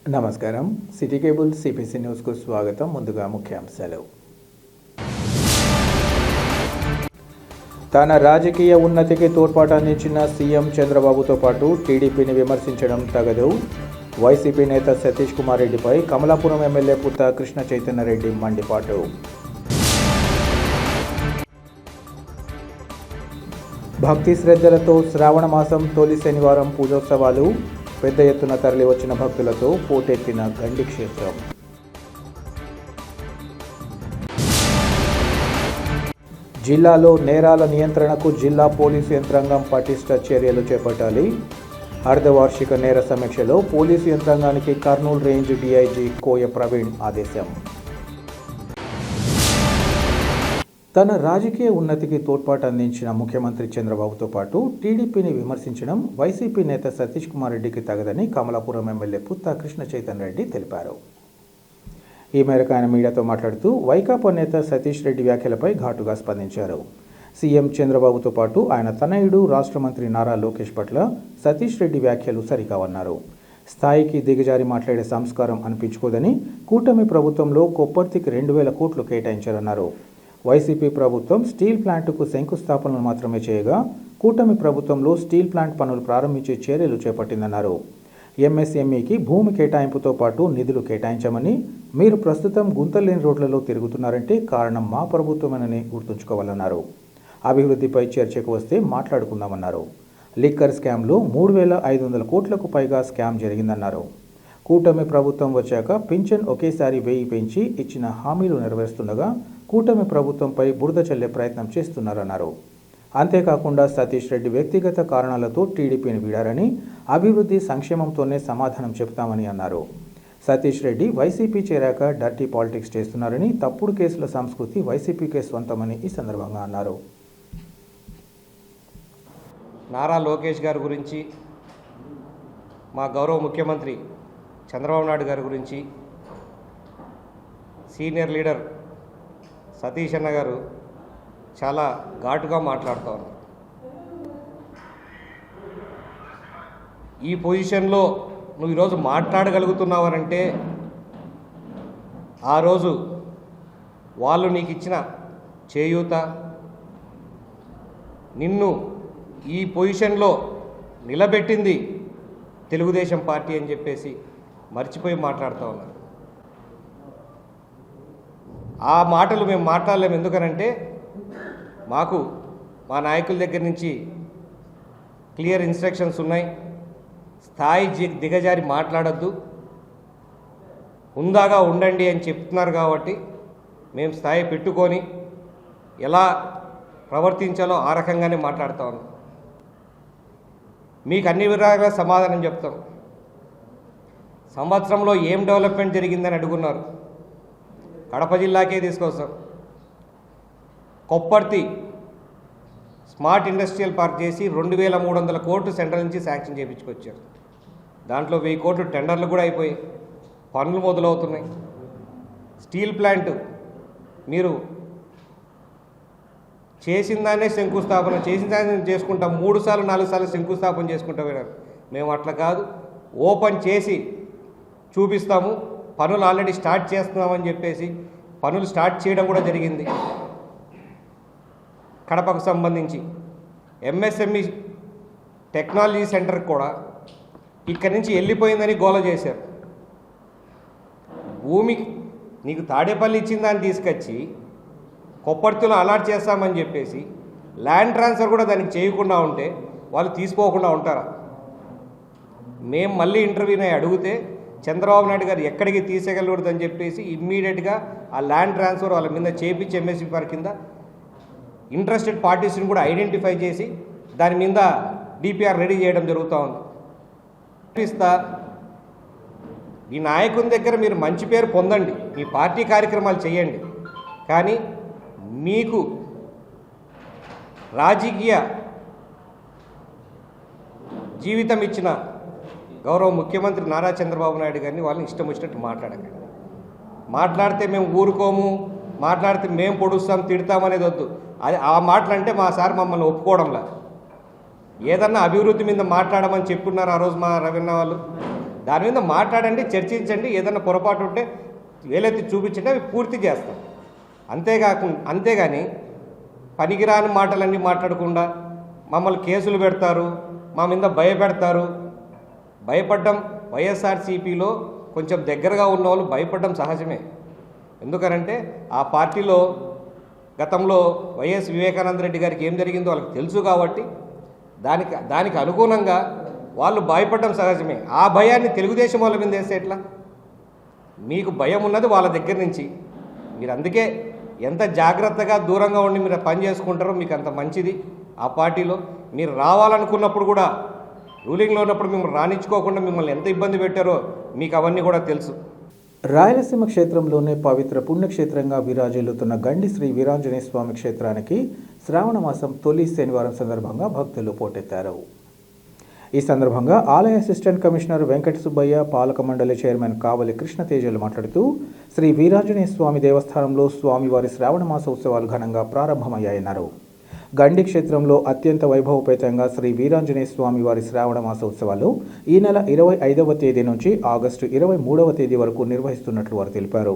నమస్కారం. City cable CPC న్యూస్కు స్వాగతం. ముందుగా ముఖ్యాంశాలు. తన రాజకీయ ఉన్నతికి తోడ్పాటు అందించిన సీఎం చంద్రబాబుతో పాటు టీడీపీని విమర్శించడం తగదు. వైసీపీ నేత సతీష్ కుమార్ రెడ్డిపై కమలాపురం ఎమ్మెల్యే పుత్త కృష్ణ చైతన్యరెడ్డి మండిపాటు. భక్తి శ్రద్ధలతో శ్రావణ మాసం తొలి శనివారం పూజోత్సవాలు. పెద్ద ఎత్తున తరలి వచ్చిన భక్తులతో పోటెత్తిన గండి క్షేత్రం. జిల్లాలో నేరాల నియంత్రణకు జిల్లా పోలీసు యంత్రాంగం పటిష్ట చర్యలు చేపట్టాలి. అర్ధవార్షిక నేర సమీక్షలో పోలీసు యంత్రాంగానికి కర్నూలు రేంజ్ డీఐజీ కోయ ప్రవీణ్ ఆదేశం. తన రాజకీయ ఉన్నతికి తోడ్పాటు అందించిన ముఖ్యమంత్రి చంద్రబాబుతో పాటు టీడీపీని విమర్శించడం వైసీపీ నేత సతీష్ కుమార్ రెడ్డికి తగదని కమలాపురం ఎమ్మెల్యే పుత్త కృష్ణ చైతన్యరెడ్డి తెలిపారు. ఈ మేరకు ఆయన మీడియాతో మాట్లాడుతూ వైకాపా నేత సతీష్ రెడ్డి వ్యాఖ్యలపై ఘాటుగా స్పందించారు. సీఎం చంద్రబాబుతో పాటు ఆయన తనయుడు రాష్ట్ర మంత్రి నారా లోకేష్ పట్ల సతీష్ రెడ్డి వ్యాఖ్యలు సరికావన్నారు. స్థాయికి దిగజారి మాట్లాడే సంస్కారం అనిపించుకోదని, కూటమి ప్రభుత్వంలో కొప్పర్తికి 2,000 కోట్లు కేటాయించారన్నారు. వైసీపీ ప్రభుత్వం స్టీల్ ప్లాంటుకు శంకుస్థాపనలు మాత్రమే చేయగా, కూటమి ప్రభుత్వంలో స్టీల్ ప్లాంట్ పనులు ప్రారంభించే చర్యలు చేపట్టిందన్నారు. ఎంఎస్ఎంఈకి భూమి కేటాయింపుతో పాటు నిధులు కేటాయించామని, మీరు ప్రస్తుతం గుంతలేని రోడ్లలో తిరుగుతున్నారంటే కారణం మా ప్రభుత్వమేనని గుర్తుంచుకోవాలన్నారు. అభివృద్ధిపై చర్చకు వస్తే మాట్లాడుకుందామన్నారు. లిక్కర్ స్కామ్లో 3,500 కోట్లకు పైగా స్కామ్ జరిగిందన్నారు. కూటమి ప్రభుత్వం వచ్చాక పింఛన్ ఒకేసారి 1000 పెంచి ఇచ్చిన హామీలు నెరవేరుస్తుండగా కూటమి ప్రభుత్వంపై బురద చల్లే ప్రయత్నం చేస్తున్నారన్నారు. అంతేకాకుండా సతీష్ రెడ్డి వ్యక్తిగత కారణాలతో టీడీపీని వీడారని, అభివృద్ధి సంక్షేమంతోనే సమాధానం చెప్తామని అన్నారు. సతీష్ రెడ్డి వైసీపీ చేరాక డర్టీ పాలిటిక్స్ చేస్తున్నారని, తప్పుడు కేసుల సంస్కృతి వైసీపీకే స్వంతమని ఈ సందర్భంగా అన్నారు. నారా లోకేష్ గారి గురించి, మా గౌరవ ముఖ్యమంత్రి చంద్రబాబు నాయుడు గారి గురించి సీనియర్ లీడర్ సతీష్ అన్న గారు చాలా ఘాటుగా మాట్లాడుతూ ఉన్నారు. ఈ పొజిషన్లో నువ్వు ఈరోజు మాట్లాడగలుగుతున్నావనంటే ఆ రోజు వాళ్ళు నీకు ఇచ్చిన చేయూత, నిన్ను ఈ పొజిషన్లో నిలబెట్టింది తెలుగుదేశం పార్టీ అని చెప్పేసి మర్చిపోయి మాట్లాడుతూ ఉన్నారు. ఆ మాటలు మేము మాట్లాడలేము. ఎందుకనంటే మాకు మా నాయకుల దగ్గర నుంచి క్లియర్ ఇన్స్ట్రక్షన్స్ ఉన్నాయి. స్థాయి దిగజారి మాట్లాడద్దు, హుందాగా ఉండండి అని చెప్తున్నారు. కాబట్టి మేము స్థాయి పెట్టుకొని ఎలా ప్రవర్తించాలో ఆ రకంగానే మాట్లాడుతూ ఉన్నాం. మీకు అన్ని విధాలుగా సమాధానం చెప్తాం. సంవత్సరంలో ఏం డెవలప్మెంట్ జరిగిందని అడుగున్నారు. కడప జిల్లాకే తీసుకొస్తాం. కొప్పర్తి స్మార్ట్ ఇండస్ట్రియల్ పార్క్ చేసి 2,300 కోట్లు సెంట్రల్ నుంచి శాంక్షన్ చేయించుకొచ్చారు. దాంట్లో 1000 కోట్లు టెండర్లు కూడా అయిపోయి పనులు మొదలవుతున్నాయి. స్టీల్ ప్లాంట్ మీరు చేసిందానే శంకుస్థాపన చేసిందానే చేసుకుంటాం. 3 సార్లు 4 సార్లు శంకుస్థాపన చేసుకుంటా పోయినారు. మేము అట్లా కాదు, ఓపెన్ చేసి చూపిస్తాము, పనులు ఆల్రెడీ స్టార్ట్ చేస్తున్నామని చెప్పేసి పనులు స్టార్ట్ చేయడం కూడా జరిగింది. కడపకు సంబంధించి ఎంఎస్ఎంఈ టెక్నాలజీ సెంటర్ కూడా ఇక్కడి నుంచి వెళ్ళిపోయిందని గోల చేశారు. భూమి నీకు తాడేపల్లి ఇచ్చిన దాన్ని తీసుకొచ్చి కొప్పర్తిలో అలాట్ చేస్తామని చెప్పేసి ల్యాండ్ ట్రాన్స్ఫర్ కూడా దానికి చేయకుండా ఉంటే వాళ్ళు తీసుకోకుండా ఉంటారా? మేము మళ్ళీ ఇంటర్వ్యూని అడిగితే చంద్రబాబు నాయుడు గారు ఎక్కడికి తీసేయగలకూడదని చెప్పేసి ఇమ్మీడియట్గా ఆ ల్యాండ్ ట్రాన్స్ఫర్ వాళ్ళ మీద చేపించి ఎంఎస్పీ పార్క్ కింద ఇంట్రెస్టెడ్ పార్టీస్ని కూడా ఐడెంటిఫై చేసి దాని మీద డిపిఆర్ రెడీ చేయడం జరుగుతూ ఉంది. ఈ నాయకుని దగ్గర మీరు మంచి పేరు పొందండి, మీ పార్టీ కార్యక్రమాలు చేయండి. కానీ మీకు రాజకీయ జీవితం ఇచ్చిన గౌరవ ముఖ్యమంత్రి నారా చంద్రబాబు నాయుడు గారిని వాళ్ళని ఇష్టం వచ్చినట్టు మాట్లాడకండి. మాట్లాడితే మేము ఊరుకోము, మాట్లాడితే మేము పొడుస్తాం, తిడతామనేది వద్దు. అది ఆ మాటలు అంటే మా సార్ మమ్మల్ని ఒప్పుకోవడంలా. ఏదన్నా అభివృద్ధి మీద మాట్లాడమని చెప్పున్నారు ఆ రోజు మా రవీణ వాళ్ళు. దాని మీద మాట్లాడండి, చర్చించండి, ఏదైనా పొరపాటు ఉంటే వేలెత్తి చూపించండి, అవి పూర్తి చేస్తాం. అంతేగాని పనికిరాని మాటలన్నీ మాట్లాడకుండా మమ్మల్ని కేసులు పెడతారు, మా మీద భయపెడతారు. భయపడ్డం వైఎస్ఆర్సీపీలో కొంచెం దగ్గరగా ఉన్న వాళ్ళు భయపడడం సహజమే. ఎందుకనంటే ఆ పార్టీలో గతంలో వైఎస్ వివేకానంద రెడ్డి గారికి ఏం జరిగిందో వాళ్ళకి తెలుసు కాబట్టి దానికి అనుగుణంగా వాళ్ళు భయపడడం సహజమే. ఆ భయాన్ని తెలుగుదేశం వాళ్ళ మీద వేస్తే ఎట్లా? మీకు భయం ఉన్నది వాళ్ళ దగ్గర నుంచి. మీరు అందుకే ఎంత జాగ్రత్తగా దూరంగా ఉండి మీరు పని చేసుకుంటారో మీకు అంత మంచిది. ఆ పార్టీలో మీరు రావాలనుకున్నప్పుడు కూడా రూలింగ్లో ఉన్నప్పుడు మిమ్మల్ని రాణించుకోకుండా మిమ్మల్ని ఎంత ఇబ్బంది పెట్టారో మీకు అవన్నీ కూడా తెలుసు. రాయలసీమ క్షేత్రంలోనే పవిత్ర పుణ్యక్షేత్రంగా విరాజిల్లుతున్న గండి శ్రీ వీరాంజనేయ స్వామి క్షేత్రానికి శ్రావణ మాసం తొలి శనివారం సందర్భంగా భక్తులు పోటెత్తారు. ఈ సందర్భంగా ఆలయ అసిస్టెంట్ కమిషనర్ వెంకట సుబ్బయ్య, పాలక మండలి చైర్మన్ కావలి కృష్ణతేజలు మాట్లాడుతూ శ్రీ వీరాంజనేయ స్వామి దేవస్థానంలో స్వామివారి శ్రావణ మాస ఉత్సవాలు ఘనంగా ప్రారంభమయ్యాయన్నారు. గండి క్షేత్రంలో అత్యంత వైభవపేతంగా శ్రీ వీరాంజనేయ స్వామి వారి శ్రావణ మాస ఉత్సవాలు ఈ నెల 25వ తేదీ నుంచి ఆగస్టు 23వ తేదీ వరకు నిర్వహిస్తున్నట్లు వారు తెలిపారు.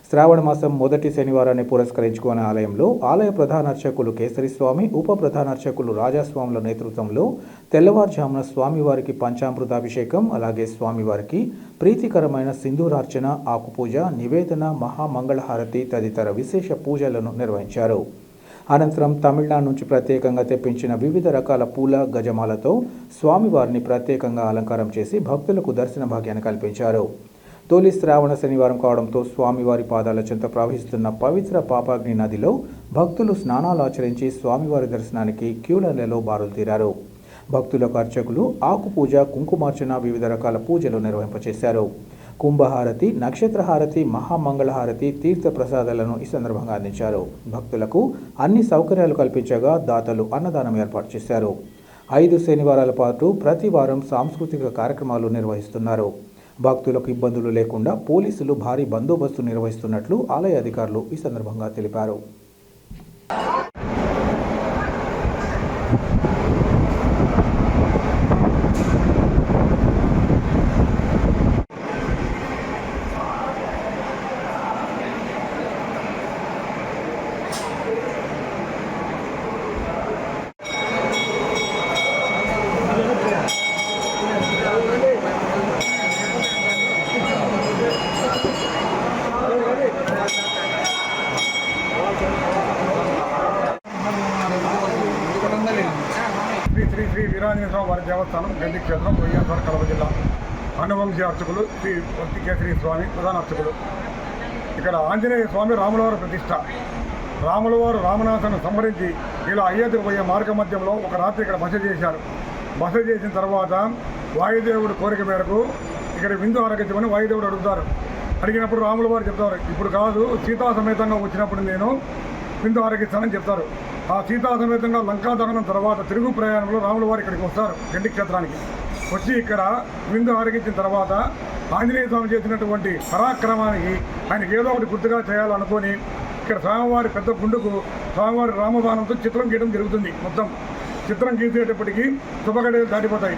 శ్రావణ మాసం మొదటి శనివారాన్ని పురస్కరించుకున్న ఆలయంలో ఆలయ ప్రధాన అర్చకులు కేసరిస్వామి, ఉప ప్రధాన అర్చకులు రాజాస్వాముల నేతృత్వంలో తెల్లవారుజామున స్వామివారికి పంచామృతాభిషేకం, అలాగే స్వామివారికి ప్రీతికరమైన సింధూరార్చన, ఆకుపూజ, నివేదన, మహామంగళహారతి తదితర విశేష పూజలను నిర్వహించారు. అనంతరం తమిళనాడు నుంచి ప్రత్యేకంగా తెప్పించిన వివిధ రకాల పూల గజమాలతో స్వామివారిని ప్రత్యేకంగా అలంకారం చేసి భక్తులకు దర్శన భాగ్యాన్ని కల్పించారు. తొలి శ్రావణ శనివారం కావడంతో స్వామివారి పాదాల చెంత ప్రవహిస్తున్న పవిత్ర పాపాగ్ని నదిలో భక్తులు స్నానాలు ఆచరించి స్వామివారి దర్శనానికి క్యూలైన్లలో బారులు తీరారు. భక్తులకు అర్చకులు ఆకుపూజ, కుంకుమార్చన, వివిధ రకాల పూజలు నిర్వహింపచేశారు. కుంభహారతి, నక్షత్రహారతి, మహామంగళహారతి, తీర్థ ప్రసాదాలను ఈ సందర్భంగా అందించారు. భక్తులకు అన్ని సౌకర్యాలు కల్పించగా దాతలు అన్నదానం ఏర్పాటు చేశారు. 5 శనివారాల పాటు ప్రతి వారం సాంస్కృతిక కార్యక్రమాలు నిర్వహిస్తున్నారు. భక్తులకు ఇబ్బందులు లేకుండా పోలీసులు భారీ బందోబస్తు నిర్వహిస్తున్నట్లు ఆలయ అధికారులు ఈ సందర్భంగా తెలిపారు. శ్రీ వీరాంజనేయ స్వామి వారి దేవస్థానం గండి క్షేత్రం, వైఎస్ఆర్ కడప జిల్లా. అనువంశీ అర్చకులు శ్రీ వర్తి కేసరి స్వామి ప్రధాన అర్చకులు. ఇక్కడ ఆంజనేయ స్వామి రాములవారి ప్రతిష్ట. రాములవారు రామనాథను సంహరించి ఇలా అయోధ్యకు పోయే మార్గ మధ్యంలో ఒక రాత్రి ఇక్కడ బస చేశారు. బస చేసిన తర్వాత వాయుదేవుడు కోరిక మేరకు ఇక్కడ విందు ఆరగించమని వాయుదేవుడు అడుగుతారు. అడిగినప్పుడు రాములవారు చెప్తారు, ఇప్పుడు కాదు, సీతా సమేతంగా వచ్చినప్పుడు నేను విందు ఆరగిస్తానని చెప్తారు. ఆ సీతా సమేతంగా లంకా దహనం తర్వాత తిరుగు ప్రయాణంలో రాములవారు ఇక్కడికి వస్తారు, గండి క్షేత్రానికి వచ్చి ఇక్కడ విందు ఆరగించిన తర్వాత ఆంజనేయ స్వామి చేసినటువంటి పరాక్రమానికి ఆయనకి ఏదో ఒకటి గుర్తుగా చేయాలనుకొని ఇక్కడ స్వామివారి పెద్ద గుండుకు స్వామివారి రామబాణంతో చిత్రం గీయడం జరుగుతుంది. మొత్తం చిత్రం గీసేటప్పటికీ శుభగడేలు దాటిపోతాయి.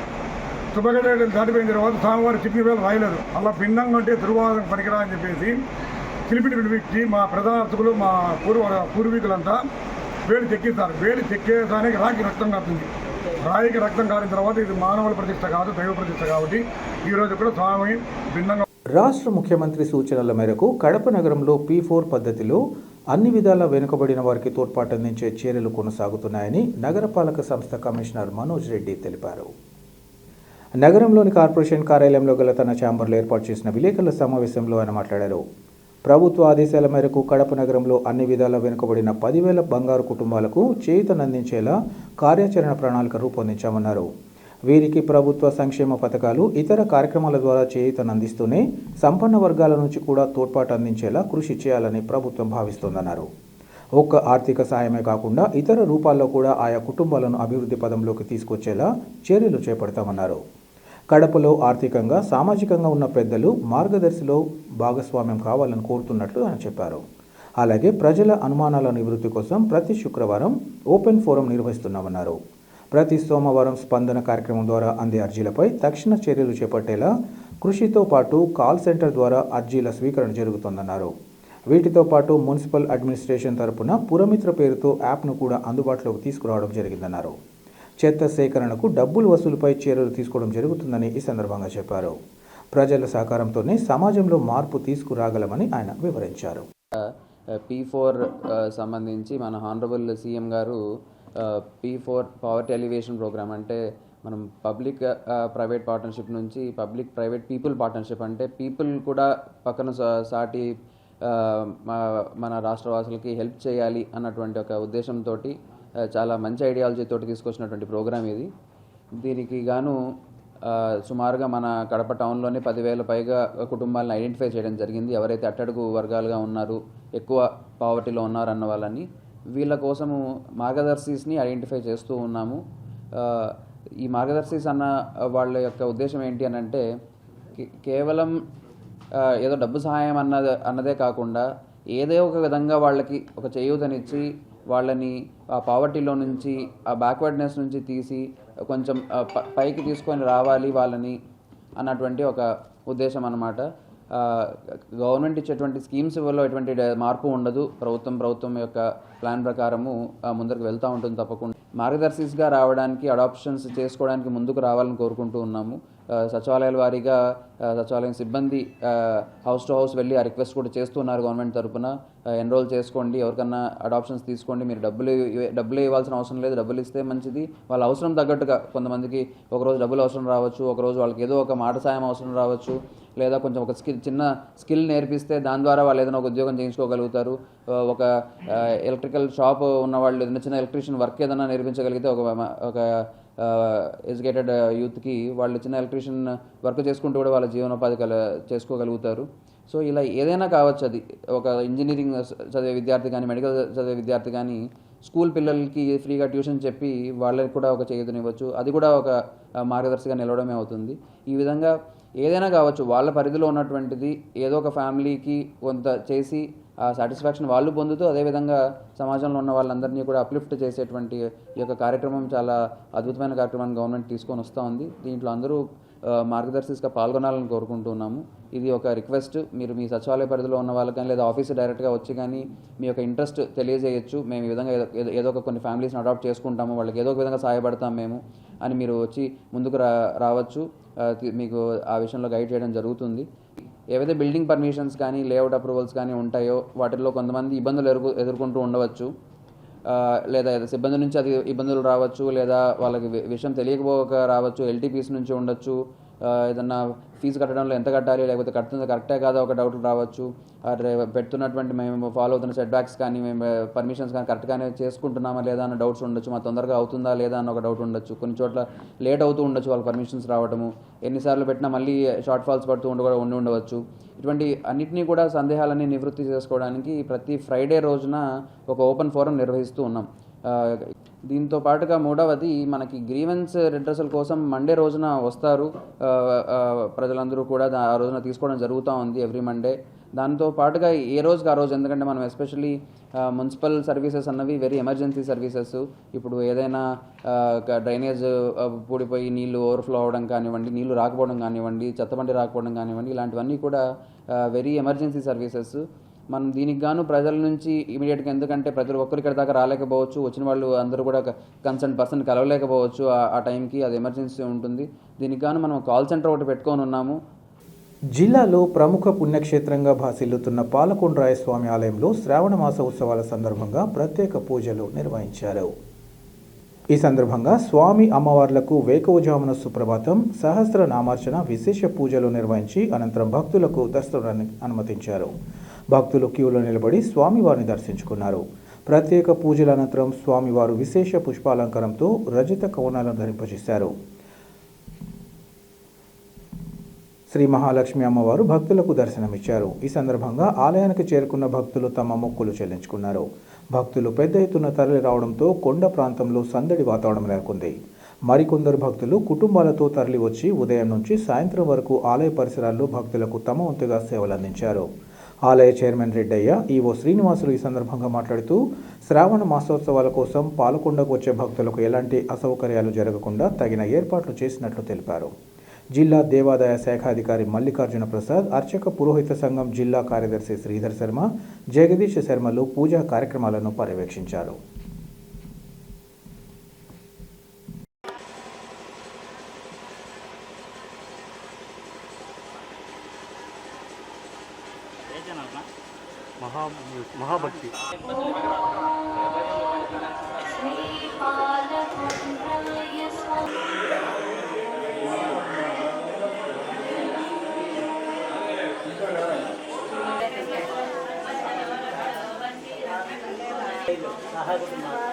శుభగడేలు దాటిపోయిన తర్వాత స్వామివారి చిట్ని వేలు రాయలేదు. అలా భిన్నంగా ఉంటే దుర్వాదం పనికిరా అని చెప్పేసి చిలిపిని పిలిపించి మా ప్రధాన అర్చకులు, మా పూర్వీకులంతా వేలు చెక్కిస్తారు. వేలు చెక్కేదానికి రాయికి రక్తం కారుతుంది. రాయికి రక్తం కారిన తర్వాత ఇది మానవుల ప్రతిష్ట కాదు, దైవ ప్రతిష్ట కాబట్టి ఈరోజు కూడా స్వామి భిన్నంగా. రాష్ట్ర ముఖ్యమంత్రి సూచనల మేరకు కడప నగరంలో P4 పద్ధతిలో అన్ని విధాలా వెనుకబడిన వారికి తోడ్పాటు అందించే చర్యలు కొనసాగుతున్నాయని నగరపాలక సంస్థ కమిషనర్ మనోజ్ రెడ్డి తెలిపారు. నగరంలోని కార్పొరేషన్ కార్యాలయంలో గల తన ఛాంబర్లో ఏర్పాటు చేసిన విలేకరుల సమావేశంలో ఆయన మాట్లాడారు. ప్రభుత్వ ఆదేశాల మేరకు కడప నగరంలో అన్ని విధాలా వెనుకబడిన 10,000 బంగారు కుటుంబాలకు చేయూతనందించేలా కార్యాచరణ ప్రణాళిక రూపొందించామన్నారు. వీరికి ప్రభుత్వ సంక్షేమ పథకాలు, ఇతర కార్యక్రమాల ద్వారా చేయూతనందిస్తూనే సంపన్న వర్గాల నుంచి కూడా తోడ్పాటు అందించేలా కృషి చేయాలని ప్రభుత్వం భావిస్తోందన్నారు. ఒక్క ఆర్థిక సాయమే కాకుండా ఇతర రూపాల్లో కూడా ఆయా కుటుంబాలను అభివృద్ధి పదంలోకి తీసుకొచ్చేలా చర్యలు చేపడతామన్నారు. కడపలో ఆర్థికంగా, సామాజికంగా ఉన్న పెద్దలు మార్గదర్శిలో భాగస్వామ్యం కావాలని కోరుతున్నట్లు ఆయన చెప్పారు. అలాగే ప్రజల అనుమానాల నివృత్తి కోసం ప్రతి శుక్రవారం ఓపెన్ ఫోరం నిర్వహిస్తున్నామన్నారు. ప్రతి సోమవారం స్పందన కార్యక్రమం ద్వారా అందే అర్జీలపై తక్షణ చర్యలు చేపట్టేలా కృషితో పాటు కాల్ సెంటర్ ద్వారా అర్జీల స్వీకరణ జరుగుతోందన్నారు. వీటితో పాటు మున్సిపల్ అడ్మినిస్ట్రేషన్ తరపున పురమిత్ర పేరుతో యాప్ను కూడా అందుబాటులోకి తీసుకురావడం జరిగిందన్నారు. చెత్త సేకరణకు డబ్బులు వసూలుపై చర్యలు తీసుకోవడం జరుగుతుందని ఈ సందర్భంగా చెప్పారు. ప్రజల సహకారంతోనే సమాజంలో మార్పు తీసుకురాగలమని ఆయన వివరించారు. P4 సంబంధించి మన హానరబుల్ సీఎం గారు P4 పావర్టీ ఎలివేషన్ ప్రోగ్రామ్, అంటే మనం పబ్లిక్ ప్రైవేట్ పార్ట్నర్షిప్ నుంచి పబ్లిక్ ప్రైవేట్ పీపుల్ పార్ట్నర్షిప్, అంటే పీపుల్ కూడా పక్కన సాటి మన రాష్ట్రవాసులకి హెల్ప్ చేయాలి అన్నటువంటి ఒక ఉద్దేశంతో చాలా మంచి ఐడియాలజీతో తీసుకొచ్చినటువంటి ప్రోగ్రామ్ ఇది. దీనికి గాను సుమారుగా మన కడప టౌన్లోనే 10,000 పైగా కుటుంబాలను ఐడెంటిఫై చేయడం జరిగింది. ఎవరైతే అట్టడుగు వర్గాలుగా ఉన్నారు, ఎక్కువ పావర్టీలో ఉన్నారు అన్న వాళ్ళని, వీళ్ళ కోసము మార్గదర్శిస్ని ఐడెంటిఫై చేస్తూ ఉన్నాము. ఈ మార్గదర్శిస్ అన్న వాళ్ళ యొక్క ఉద్దేశం ఏంటి అని అంటే, కేవలం ఏదో డబ్బు సహాయం అన్నదే కాకుండా ఏదో ఒక విధంగా వాళ్ళకి ఒక చేయూతనిచ్చి వాళ్ళని ఆ పావర్టీలో నుంచి, ఆ బ్యాక్వర్డ్నెస్ నుంచి తీసి కొంచెం పైకి తీసుకొని రావాలి వాళ్ళని అన్నటువంటి ఒక ఉద్దేశం అన్నమాట. గవర్నమెంట్ ఇచ్చేటువంటి స్కీమ్స్ వల్ల ఎటువంటి మార్పు ఉండదు. ప్రభుత్వం యొక్క ప్లాన్ ప్రకారము ముందుకు వెళ్తూ ఉంటుంది. తప్పకుండా మార్గదర్శిగా రావడానికి, అడాప్షన్స్ చేసుకోవడానికి ముందుకు రావాలని కోరుకుంటూ ఉన్నాము. సచివాలయాల వారీగా సచివాలయం సిబ్బంది హౌస్ టు హౌస్ వెళ్ళి ఆ రిక్వెస్ట్ కూడా చేస్తున్నారు గవర్నమెంట్ తరఫున. ఎన్రోల్ చేసుకోండి, ఎవరికన్నా అడాప్షన్స్ తీసుకోండి, మీరు డబ్బులు ఇవ్వాల్సిన అవసరం లేదు, డబ్బులు ఇస్తే మంచిది. వాళ్ళ అవసరం తగ్గట్టుగా, కొంతమందికి ఒకరోజు డబ్బులు అవసరం రావచ్చు, ఒకరోజు వాళ్ళకి ఏదో ఒక మాట సాయం అవసరం రావచ్చు, లేదా కొంచెం ఒక చిన్న స్కిల్ నేర్పిస్తే దాని ద్వారా వాళ్ళు ఏదైనా ఒక ఉద్యోగం చేయించుకోగలుగుతారు. ఒక ఎలక్ట్రికల్ షాప్ ఉన్నవాళ్ళు ఏదైనా చిన్న ఎలక్ట్రీషియన్ వర్క్ ఏదైనా నేర్పించగలిగితే ఒక ఎడ్యుకేటెడ్ యూత్కి వాళ్ళు చిన్న ఎలక్ట్రీషియన్ వర్క్ చేసుకుంటూ కూడా వాళ్ళ జీవనోపాధి చేసుకోగలుగుతారు. సో ఇలా ఏదైనా కావచ్చు. అది ఒక ఇంజనీరింగ్ చదివే విద్యార్థి కానీ, మెడికల్ చదివే విద్యార్థి కానీ, స్కూల్ పిల్లలకి ఫ్రీగా ట్యూషన్ చెప్పి వాళ్ళకి కూడా ఒక చేయూతనివ్వచ్చు. అది కూడా ఒక మార్గదర్శిగా నిలవడమే అవుతుంది. ఈ విధంగా ఏదైనా కావచ్చు, వాళ్ళ పరిధిలో ఉన్నటువంటిది ఏదో ఒక ఫ్యామిలీకి కొంత చేసి ఆ సాటిస్ఫాక్షన్ వాళ్ళు పొందుతూ, అదేవిధంగా సమాజంలో ఉన్న వాళ్ళందరినీ కూడా అప్లిఫ్ట్ చేసేటువంటి ఈ యొక్క కార్యక్రమం చాలా అద్భుతమైన కార్యక్రమాన్ని గవర్నమెంట్ తీసుకొని వస్తూ ఉంది. దీంట్లో అందరూ మార్గదర్శిగా పాల్గొనాలని కోరుకుంటున్నాము. ఇది ఒక రిక్వెస్ట్. మీరు మీ సచివాలయ పరిధిలో ఉన్న వాళ్ళకి కానీ, లేదా ఆఫీస్ డైరెక్ట్గా వచ్చి కానీ మీ యొక్క ఇంట్రెస్ట్ తెలియజేయచ్చు. మేము ఈ విధంగా ఏదో ఒక కొన్ని ఫ్యామిలీస్ని అడాప్ట్ చేసుకుంటాము, వాళ్ళకి ఏదో ఒక విధంగా సహాయపడతాం మేము అని మీరు వచ్చి ముందుకు రావచ్చు. మీకు ఆ విషయంలో గైడ్ చేయడం జరుగుతుంది. ఏవైతే బిల్డింగ్ పర్మిషన్స్ కానీ, లేఅవుట్ అప్రూవల్స్ కానీ ఉంటాయో వాటిల్లో కొంతమంది ఇబ్బందులు ఎదుర్కొంటూ ఉండవచ్చు, లేదా సిబ్బంది నుంచి అది ఇబ్బందులు రావచ్చు, లేదా వాళ్ళకి విషయం తెలియకపోక రావచ్చు, ఎల్టీపీస్ నుంచి ఉండొచ్చు, ఏదన్నా ఫీజు కట్టడంలో ఎంత కట్టాలి, లేకపోతే కడుతుంది కరెక్టే కాదా ఒక డౌట్ రావచ్చు, పెడుతున్నటువంటి మేము ఫాలో అవుతున్న సెట్ బ్యాక్స్ కానీ, మేము పర్మిషన్స్ కానీ కరెక్ట్గానే చేసుకుంటున్నామా లేదా అన్న డౌట్స్ ఉండొచ్చు, మా తొందరగా అవుతుందా లేదా అన్న ఒక డౌట్ ఉండొచ్చు, కొన్ని చోట్ల లేట్ అవుతూ ఉండొచ్చు వాళ్ళ పర్మిషన్స్ రావడము, ఎన్నిసార్లు పెట్టినా మళ్ళీ షార్ట్ ఫాల్స్ పడుతూ ఉండవచ్చు. ఇటువంటి అన్నింటినీ కూడా సందేహాలన్నీ నివృత్తి చేసుకోవడానికి ప్రతి ఫ్రైడే రోజున ఒక ఓపెన్ ఫోరం నిర్వహిస్తూ ఉన్నాం. దీంతో పాటుగా మూడవది, మనకి గ్రీవెన్స్ రిడ్రెసల్ కోసం మండే రోజున వస్తారు ప్రజలందరూ కూడా. ఆ రోజున తీసుకోవడం జరుగుతూ ఉంది ఎవ్రీ మండే. దాంతో పాటుగా ఏ రోజుకి ఆ రోజు, ఎందుకంటే మనం ఎస్పెషల్లీ మున్సిపల్ సర్వీసెస్ అన్నవి వెరీ ఎమర్జెన్సీ సర్వీసెస్. ఇప్పుడు ఏదైనా డ్రైనేజ్ పూడిపోయి నీళ్లు ఓవర్ఫ్లో అవ్వడం కానివ్వండి, నీళ్లు రాకపోవడం కానివ్వండి, చెత్తబండి రాకపోవడం కానివ్వండి, ఇలాంటివన్నీ కూడా వెరీ ఎమర్జెన్సీ సర్వీసెస్. మనం దీనికి గాను ప్రజల నుంచి ఇమీడియట్గా, ఎందుకంటే ప్రతి ఒక్కరు ఇక్కడ దాకా రాలేకపోవచ్చు, వచ్చిన వాళ్ళు అందరూ కూడా కన్సర్న్ పర్సన్ కలవలేకపోవచ్చు ఆ టైంకి, అది ఎమర్జెన్సీ ఉంటుంది. దీనికి గాను మనం కాల్ సెంటర్ ఒకటి పెట్టుకొని ఉన్నాము. జిల్లాలో ప్రముఖ పుణ్యక్షేత్రంగా భాసిల్లుతున్న పాలకొండరాయ స్వామి ఆలయంలో శ్రావణ మాస ఉత్సవాల సందర్భంగా ప్రత్యేక పూజలు నిర్వహించారు. ఈ సందర్భంగా స్వామి అమ్మవార్లకు వేకువజామున సుప్రభాతం, సహస్ర నామార్చన, విశేష పూజలు నిర్వహించి అనంతరం భక్తులకు దర్శనాన్ని అనుమతించారు. భక్తులు క్యూలో నిలబడి స్వామివారిని దర్శించుకున్నారు. ప్రత్యేక పూజల అనంతరం స్వామివారు విశేష పుష్పాలంకారంతో రజత కవనాలను ధరింపజేశారు. శ్రీ మహాలక్ష్మి అమ్మవారు భక్తులకు దర్శనమిచ్చారు. ఈ సందర్భంగా ఆలయానికి చేరుకున్న భక్తులు తమ మొక్కులు చెల్లించుకున్నారు. భక్తులు పెద్ద ఎత్తున తరలి రావడంతో కొండ ప్రాంతంలో సందడి వాతావరణం నెలకొంది. మరికొందరు భక్తులు కుటుంబాలతో తరలి వచ్చి ఉదయం నుంచి సాయంత్రం వరకు ఆలయ పరిసరాల్లో భక్తులకు తమ వంతుగా సేవలు అందించారు. ఆలయ చైర్మన్ రెడ్డయ్య, ఈవో శ్రీనివాసులు ఈ సందర్భంగా మాట్లాడుతూ, శ్రావణ మాసోత్సవాల కోసం పాలకొండకు వచ్చే భక్తులకు ఎలాంటి అసౌకర్యాలు జరగకుండా తగిన ఏర్పాట్లు చేసినట్లు తెలిపారు. జిల్లా దేవాదాయ శాఖ అధికారి మల్లికార్జున ప్రసాద్, అర్చక పురోహిత సంఘం జిల్లా కార్యదర్శి శ్రీధర్ శర్మ, జగదీష్ శర్మలు పూజా కార్యక్రమాలను పర్యవేక్షించారు. మహాభక్తి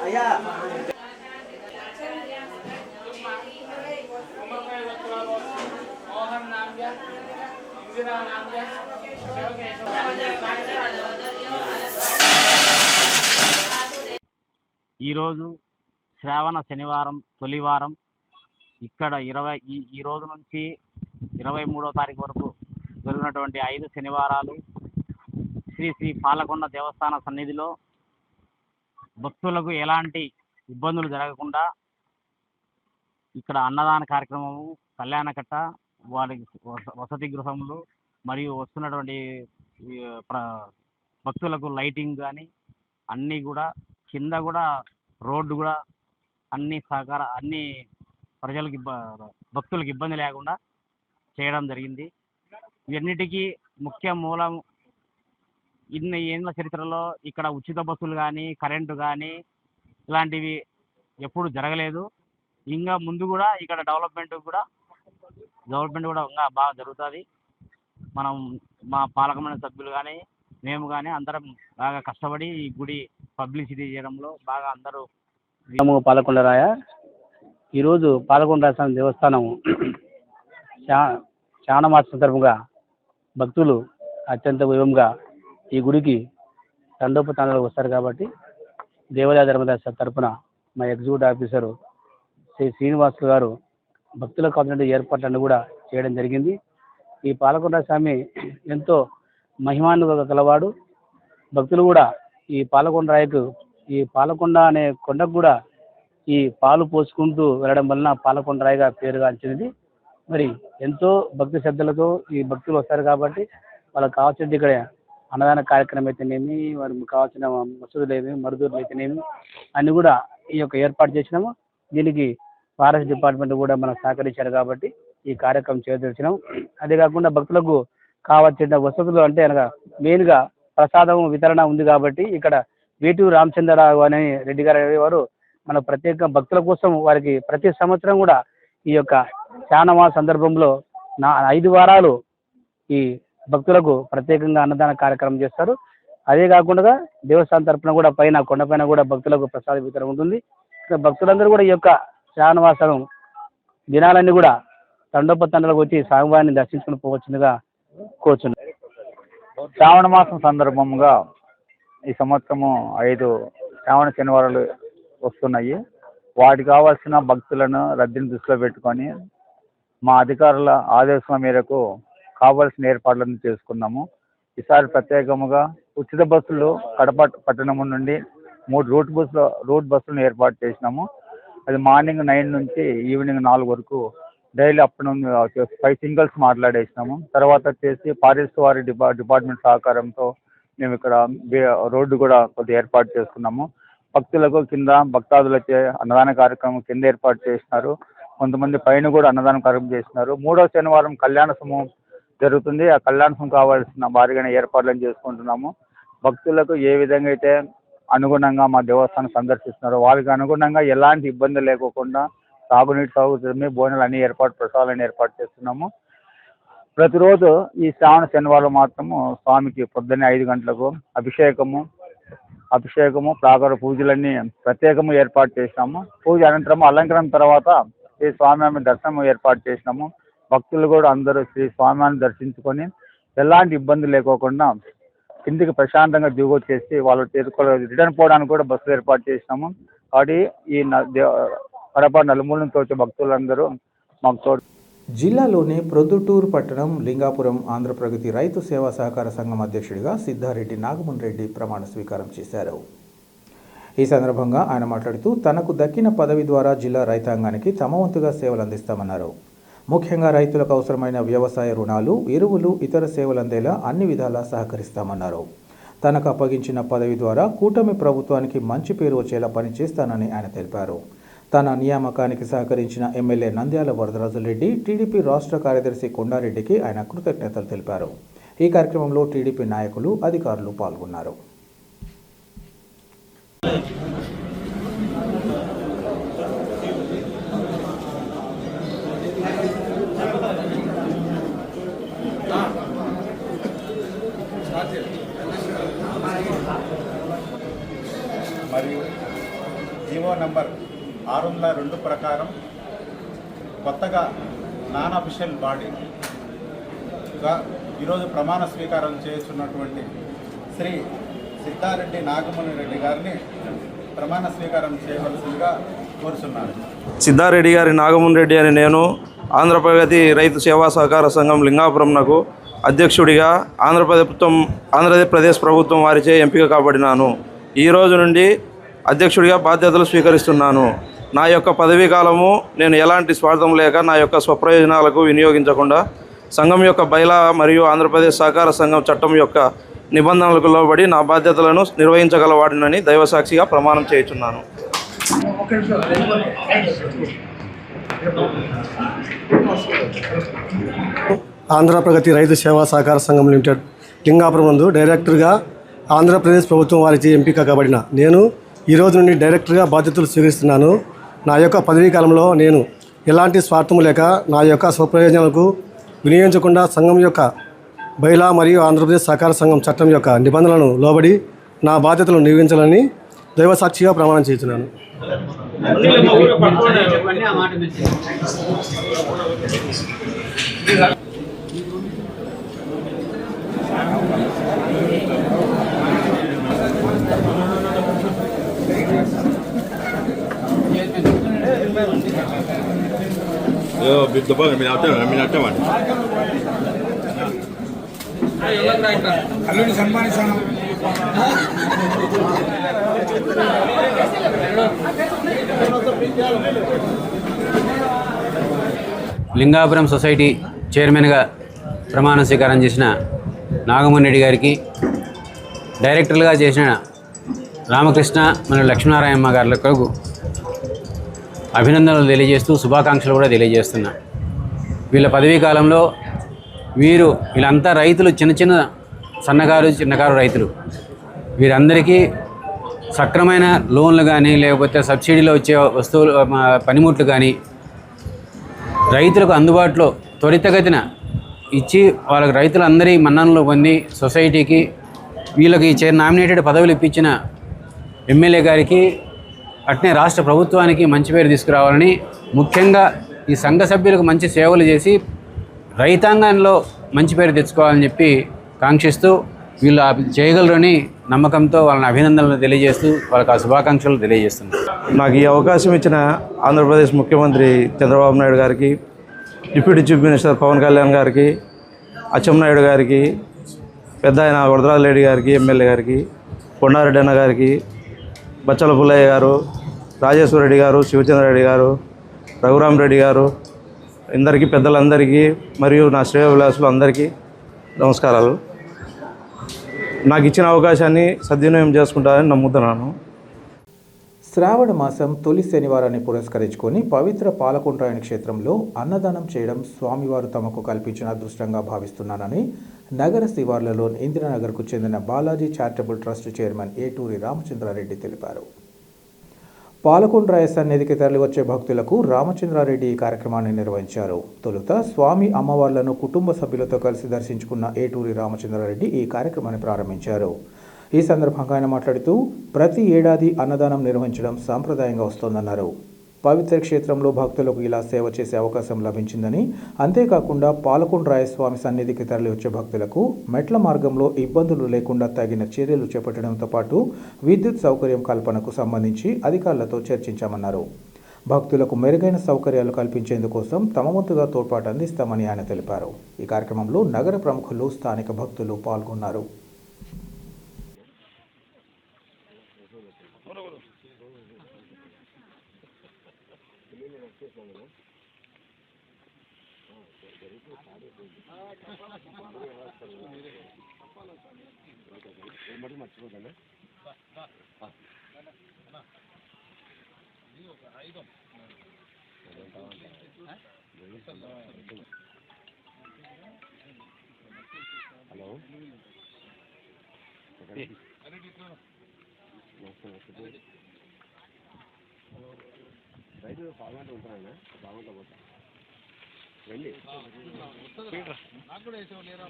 అయ్యా ఈరోజు శ్రావణ శనివారం తొలివారం ఇక్కడ ఈ రోజు నుంచి 23వ తారీఖు వరకు జరిగినటువంటి 5 శనివారాలు శ్రీ పాలకొండ దేవస్థాన సన్నిధిలో భక్తులకు ఎలాంటి ఇబ్బందులు జరగకుండా ఇక్కడ అన్నదాన కార్యక్రమము, కళ్యాణకట్ట, వారికి వసతి గృహములు మరియు వస్తున్నటువంటి భక్తులకు లైటింగ్ కానీ అన్నీ కూడా కింద కూడా రోడ్డు కూడా అన్ని ప్రజలకు భక్తులకు ఇబ్బంది లేకుండా చేయడం జరిగింది. ఇవన్నిటికీ ముఖ్య మూలం ఇన్ని ఏళ్ళ చరిత్రలో ఇక్కడ ఉచిత బస్సులు కానీ కరెంటు కానీ ఇలాంటివి ఎప్పుడు జరగలేదు. ఇంకా ముందు కూడా ఇక్కడ డెవలప్మెంట్ కూడా ఇంకా బాగా జరుగుతుంది. మనం మా పాలకమండలి సభ్యులు కానీ మేము కానీ అందరం బాగా కష్టపడి ఈ గుడి పబ్లిసిటీ చేయడంలో బాగా అందరూ. పాలకొండరాయ ఈరోజు పాలకొండ దేవస్థానం శ్రావణమాస సందర్భంగా భక్తులు అత్యంత వైభవంగా ఈ గుడికి తండోపతండాలు వస్తారు కాబట్టి దేవాలయ ధర్మదాస తరఫున మా ఎగ్జిక్యూటివ్ ఆఫీసరు శ్రీ శ్రీనివాస్ గారు భక్తులకు కావాల్సిన ఏర్పాట్లను కూడా చేయడం జరిగింది. ఈ పాలకొండ స్వామి ఎంతో మహిమాన్విత గలవాడు. భక్తులు కూడా ఈ పాలకొండ రాయకు ఈ పాలకొండ అనే కొండకు కూడా ఈ పాలు పోసుకుంటూ వెళ్ళడం వలన పాలకొండ రాయిగా పేరుగాంచినది. మరి ఎంతో భక్తి శ్రద్ధలతో ఈ భక్తులు వస్తారు కాబట్టి వాళ్ళకి కావాల్సింది ఇక్కడ అన్నదాన కార్యక్రమం అయితేనేమి, వారికి కావాల్సిన మసూదులు ఏమి, మరుదులు అయితేనేమి అన్ని కూడా ఈ యొక్క ఏర్పాటు చేసినాము. దీనికి ఫారెస్ట్ డిపార్ట్మెంట్ కూడా మనకు సహకరించారు కాబట్టి ఈ కార్యక్రమం చేయదలిచినాము. అదే కాకుండా భక్తులకు కావాల్సిన వసతులు అంటే అనగా మెయిన్గా ప్రసాదం వితరణ ఉంది కాబట్టి ఇక్కడ వేటూరు రామచంద్రరావు అనే రెడ్డి గారు వారు మన ప్రత్యేక భక్తుల కోసం వారికి ప్రతి సంవత్సరం కూడా ఈ యొక్క శ్రావణమాస సందర్భంలో 5 వారాలు ఈ భక్తులకు ప్రత్యేకంగా అన్నదాన కార్యక్రమం చేస్తారు. అదే కాకుండా దేవస్థానం తరఫున కూడా కొండపైన కూడా భక్తులకు ప్రసాద వితరణ ఉంటుంది. భక్తులందరూ కూడా ఈ యొక్క శ్రావణమాసం దినాలన్నీ కూడా తండోపతండాలకు వచ్చి స్వామివారిని దర్శించుకుని పోవచ్చుగా కోరుచున్నారు. శ్రావణ మాసం సందర్భంగా ఈ సంవత్సరము 5 శ్రావణ శనివారాలు వస్తున్నాయి. వాటికి కావాల్సిన భక్తులను రద్దీని దృష్టిలో పెట్టుకొని మా అధికారుల ఆదేశం మేరకు కావాల్సిన ఏర్పాట్లను చేసుకున్నాము. ఈసారి ప్రత్యేకముగా ఉచిత బస్సులు కడప పట్టణం నుండి 3 రూట్ బస్సులను ఏర్పాటు చేసినాము. అది మార్నింగ్ 9 నుంచి ఈవినింగ్ 4 వరకు డైలీ అప్టర్నూన్ 5 సింగిల్స్ మాట్లాడేసినాము. తర్వాత వచ్చేసి ఫారెస్ట్ వారి డిపార్ట్మెంట్ సహకారంతో మేము ఇక్కడ రోడ్డు కూడా కొద్దిగా ఏర్పాటు చేసుకున్నాము. భక్తులకు కింద భక్తాదులచే అన్నదాన కార్యక్రమం కింద ఏర్పాటు చేసినారు. కొంతమంది పైన కూడా అన్నదాన కార్యక్రమం చేసినారు. 3వ శనివారం కళ్యాణ సమూహం జరుగుతుంది. ఆ కళ్యాణ సమూహం కావాల్సిన భారీగా ఏర్పాట్లను చేసుకుంటున్నాము. భక్తులకు ఏ విధంగా అయితే అనుగుణంగా మా దేవస్థానం సందర్శిస్తున్నారో వాళ్ళకి అనుగుణంగా ఎలాంటి ఇబ్బంది లేకోకుండా తాగునీటి సౌకర్యమే భోజనాలు అన్ని ప్రసాదాలను ఏర్పాటు చేస్తున్నాము. ప్రతిరోజు ఈ శ్రావణ శనివారం మాత్రము స్వామికి పొద్దున్నే 5 గంటలకు అభిషేకము ప్రాకార పూజలన్నీ ప్రత్యేకము ఏర్పాటు చేసినాము. పూజ అనంతరము అలంకరణ తర్వాత శ్రీ స్వామివారి దర్శనం ఏర్పాటు చేసినాము. భక్తులు కూడా అందరూ శ్రీ స్వామివారిని దర్శించుకొని ఎలాంటి ఇబ్బంది లేకోకుండా కిందికి ప్రశాంతంగా దిగొచ్చేసి వాళ్ళు రిటర్న్ పోవడానికి కూడా బస్సులు ఏర్పాటు చేసినాము. కాబట్టి ఈ కడప నలుమూల నుంచి వచ్చే భక్తులందరూ మాకు తోడు. జిల్లాలోని ప్రొద్దుటూరు పట్టణం లింగాపురం ఆంధ్రప్రగతి రైతు సేవా సహకార సంఘం అధ్యక్షుడిగా సిద్ధారెడ్డి నాగమోహన్ రెడ్డి ప్రమాణ స్వీకారం చేశారు. ఈ సందర్భంగా ఆయన మాట్లాడుతూ తనకు దక్కిన పదవి ద్వారా జిల్లా రైతాంగానికి తమ వంతుగా సేవలు అందిస్తామన్నారు. ముఖ్యంగా రైతులకు అవసరమైన వ్యవసాయ రుణాలు, ఎరువులు, ఇతర సేవలు అందేలా అన్ని విధాలా సహకరిస్తామన్నారు. తనకు అప్పగించిన పదవి ద్వారా కూటమి ప్రభుత్వానికి మంచి పేరు వచ్చేలా పనిచేస్తానని ఆయన తెలిపారు. తన నియామకానికి సహకరించిన ఎమ్మెల్యే నంద్యాల వరదరాజురెడ్డి, టీడీపీ రాష్ట్ర కార్యదర్శి కొండారెడ్డికి ఆయన కృతజ్ఞతలు తెలిపారు. ఈ కార్యక్రమంలో టీడీపీ నాయకులు, అధికారులు పాల్గొన్నారు. మరియు జీవో నంబర్ 602 ప్రకారం కొత్తగా నాన్ అఫీషియల్ బాడీగా ఈరోజు ప్రమాణ స్వీకారం చేస్తున్నటువంటి శ్రీ సిద్ధారెడ్డి నాగమణి రెడ్డి గారిని ప్రమాణ స్వీకారం చేయవలసిందిగా కోరుచున్నాను. సిద్ధారెడ్డి గారి నాగమణి రెడ్డి అని నేను ఆంధ్రప్రగతి రైతు సేవా సహకార సంఘం లింగాపురంనకు అధ్యక్షుడిగా ఆంధ్రప్రదేశ్ ప్రభుత్వం వారిచే ఎంపిక కాబడినాను. ఈ రోజు నుండి అధ్యక్షుడిగా బాధ్యతలు స్వీకరిస్తున్నాను. నా యొక్క పదవీ కాలము నేను ఎలాంటి స్వార్థం లేక నా యొక్క స్వప్రయోజనాలకు వినియోగించకుండా సంఘం యొక్క బైలా మరియు ఆంధ్రప్రదేశ్ సహకార సంఘం చట్టం యొక్క నిబంధనలకు లోబడి నా బాధ్యతలను నిర్వహించగలవాడినని దైవసాక్షిగా ప్రమాణం చేయుచున్నాను. ఆంధ్రప్రగతి రైతు సేవా సహకార సంఘం లిమిటెడ్ లింగాపురం నందు డైరెక్టర్గా ఆంధ్రప్రదేశ్ ప్రభుత్వం వారిచే ఎంపిక కాబడిన నేను ఈ రోజు నుండి డైరెక్టర్గా బాధ్యతలు స్వీకరిస్తున్నాను. నా యొక్క పదవీ కాలంలో నేను ఎలాంటి స్వార్థం లేక నా యొక్క స్వప్రయోజనాలకు వినియోగించకుండా సంఘం యొక్క బైలా మరియు ఆంధ్రప్రదేశ్ సహకార సంఘం చట్టం యొక్క నిబంధనలను లోబడి నా బాధ్యతలను నిర్వహించాలని దైవసాక్షిగా ప్రమాణం చేస్తున్నాను. అల్లుని సన్మానిస్తాను. లింగాపురం సొసైటీ చైర్మన్గా ప్రమాణ స్వీకారం చేసిన నాగమణి రెడ్డి గారికి, డైరెక్టర్లుగా చేసిన రామకృష్ణ మరియు లక్ష్మీనారాయణ గారులకు అభినందనలు తెలియజేస్తూ శుభాకాంక్షలు కూడా తెలియజేస్తున్నా. వీళ్ళ పదవీ కాలంలో వీళ్ళంతా రైతులు, చిన్నకారు రైతులు. వీరందరికీ సక్రమైన లోన్లు కానీ లేకపోతే సబ్సిడీలో వచ్చే వస్తువులు, పనిముట్లు కానీ రైతులకు అందుబాటులో త్వరితగతిన ఇచ్చి వాళ్ళకి రైతులందరి మన్ననలు పొంది సొసైటీకి వీళ్ళకి నామినేటెడ్ పదవులు ఇప్పించిన ఎమ్మెల్యే గారికి అట్నే రాష్ట్ర ప్రభుత్వానికి మంచి పేరు తీసుకురావాలని, ముఖ్యంగా ఈ సంఘ సభ్యులకు మంచి సేవలు చేసి రైతాంగంలో మంచి పేరు తెచ్చుకోవాలని చెప్పి కాంక్షిస్తూ వీళ్ళు చేయగలరని నమ్మకంతో వాళ్ళని అభినందనలు తెలియజేస్తూ వాళ్ళకి ఆ శుభాకాంక్షలు తెలియజేస్తున్నారు. నాకు ఈ అవకాశం ఇచ్చిన ఆంధ్రప్రదేశ్ ముఖ్యమంత్రి చంద్రబాబు నాయుడు గారికి, deputy chief minister Pawan Kalyan గారికి, అచ్చెన్నాయుడు గారికి, పెద్ద ఆయన వరదరాజరెడ్డి గారికి, ఎమ్మెల్యే గారికి, కొండారెడ్డి అన్న గారికి, బచ్చల పుల్లయ్య గారు, రాజేశ్వర రెడ్డి గారు, శివచంద్రారెడ్డి గారు, రఘురామరెడ్డి గారు, అందరికీ, పెద్దలందరికీ మరియు నా శ్రేయోభిలాషులు అందరికీ నమస్కారాలు. నాకు ఇచ్చిన అవకాశాన్ని సద్వినియోగం చేసుకుంటానని నమ్ముతున్నాను. శ్రావణ మాసం తొలి శనివారాన్ని పురస్కరించుకొని పవిత్ర పాలకొండ్రాయని క్షేత్రంలో అన్నదానం చేయడం స్వామివారు తమకు కల్పించిన అదృష్టంగా భావిస్తున్నానని నగర శివార్లలోని ఇందిరానగర్కు చెందిన Balaji charitable trust chairman Eturi Ramachandra Reddy తెలిపారు. పాలకొండ్రాయ సన్నిధికి తరలివచ్చే భక్తులకు రామచంద్రారెడ్డి ఈ కార్యక్రమాన్ని నిర్వహించారు. తొలుత స్వామి అమ్మవార్లను కుటుంబ సభ్యులతో కలిసి దర్శించుకున్న ఏటూరి రామచంద్రారెడ్డి ఈ కార్యక్రమాన్ని ప్రారంభించారు. ఈ సందర్భంగా ఆయన మాట్లాడుతూ ప్రతి ఏడాది అన్నదానం నిర్వహించడం సాంప్రదాయంగా వస్తోందన్నారు. పవిత్ర క్షేత్రంలో భక్తులకు ఇలా సేవ చేసే అవకాశం లభించిందని, అంతేకాకుండా పాలకొండ్రాయ స్వామి సన్నిధికి తరలి వచ్చే భక్తులకు మెట్ల మార్గంలో ఇబ్బందులు లేకుండా తగిన చర్యలు చేపట్టడంతో పాటు విద్యుత్ సౌకర్యం కల్పనకు సంబంధించి అధికారులతో చర్చించామన్నారు. భక్తులకు మెరుగైన సౌకర్యాలు కల్పించేందుకోసం తమ వంతుగా తోడ్పాటు అందిస్తామని ఆయన తెలిపారు. ఈ కార్యక్రమంలో నగర ప్రముఖులు, స్థానిక భక్తులు పాల్గొన్నారు. రైతు బాగుంటే ఉంటానన్నా బాగుంటా పోతా రండి నాకు కూడా వేసావు లేరా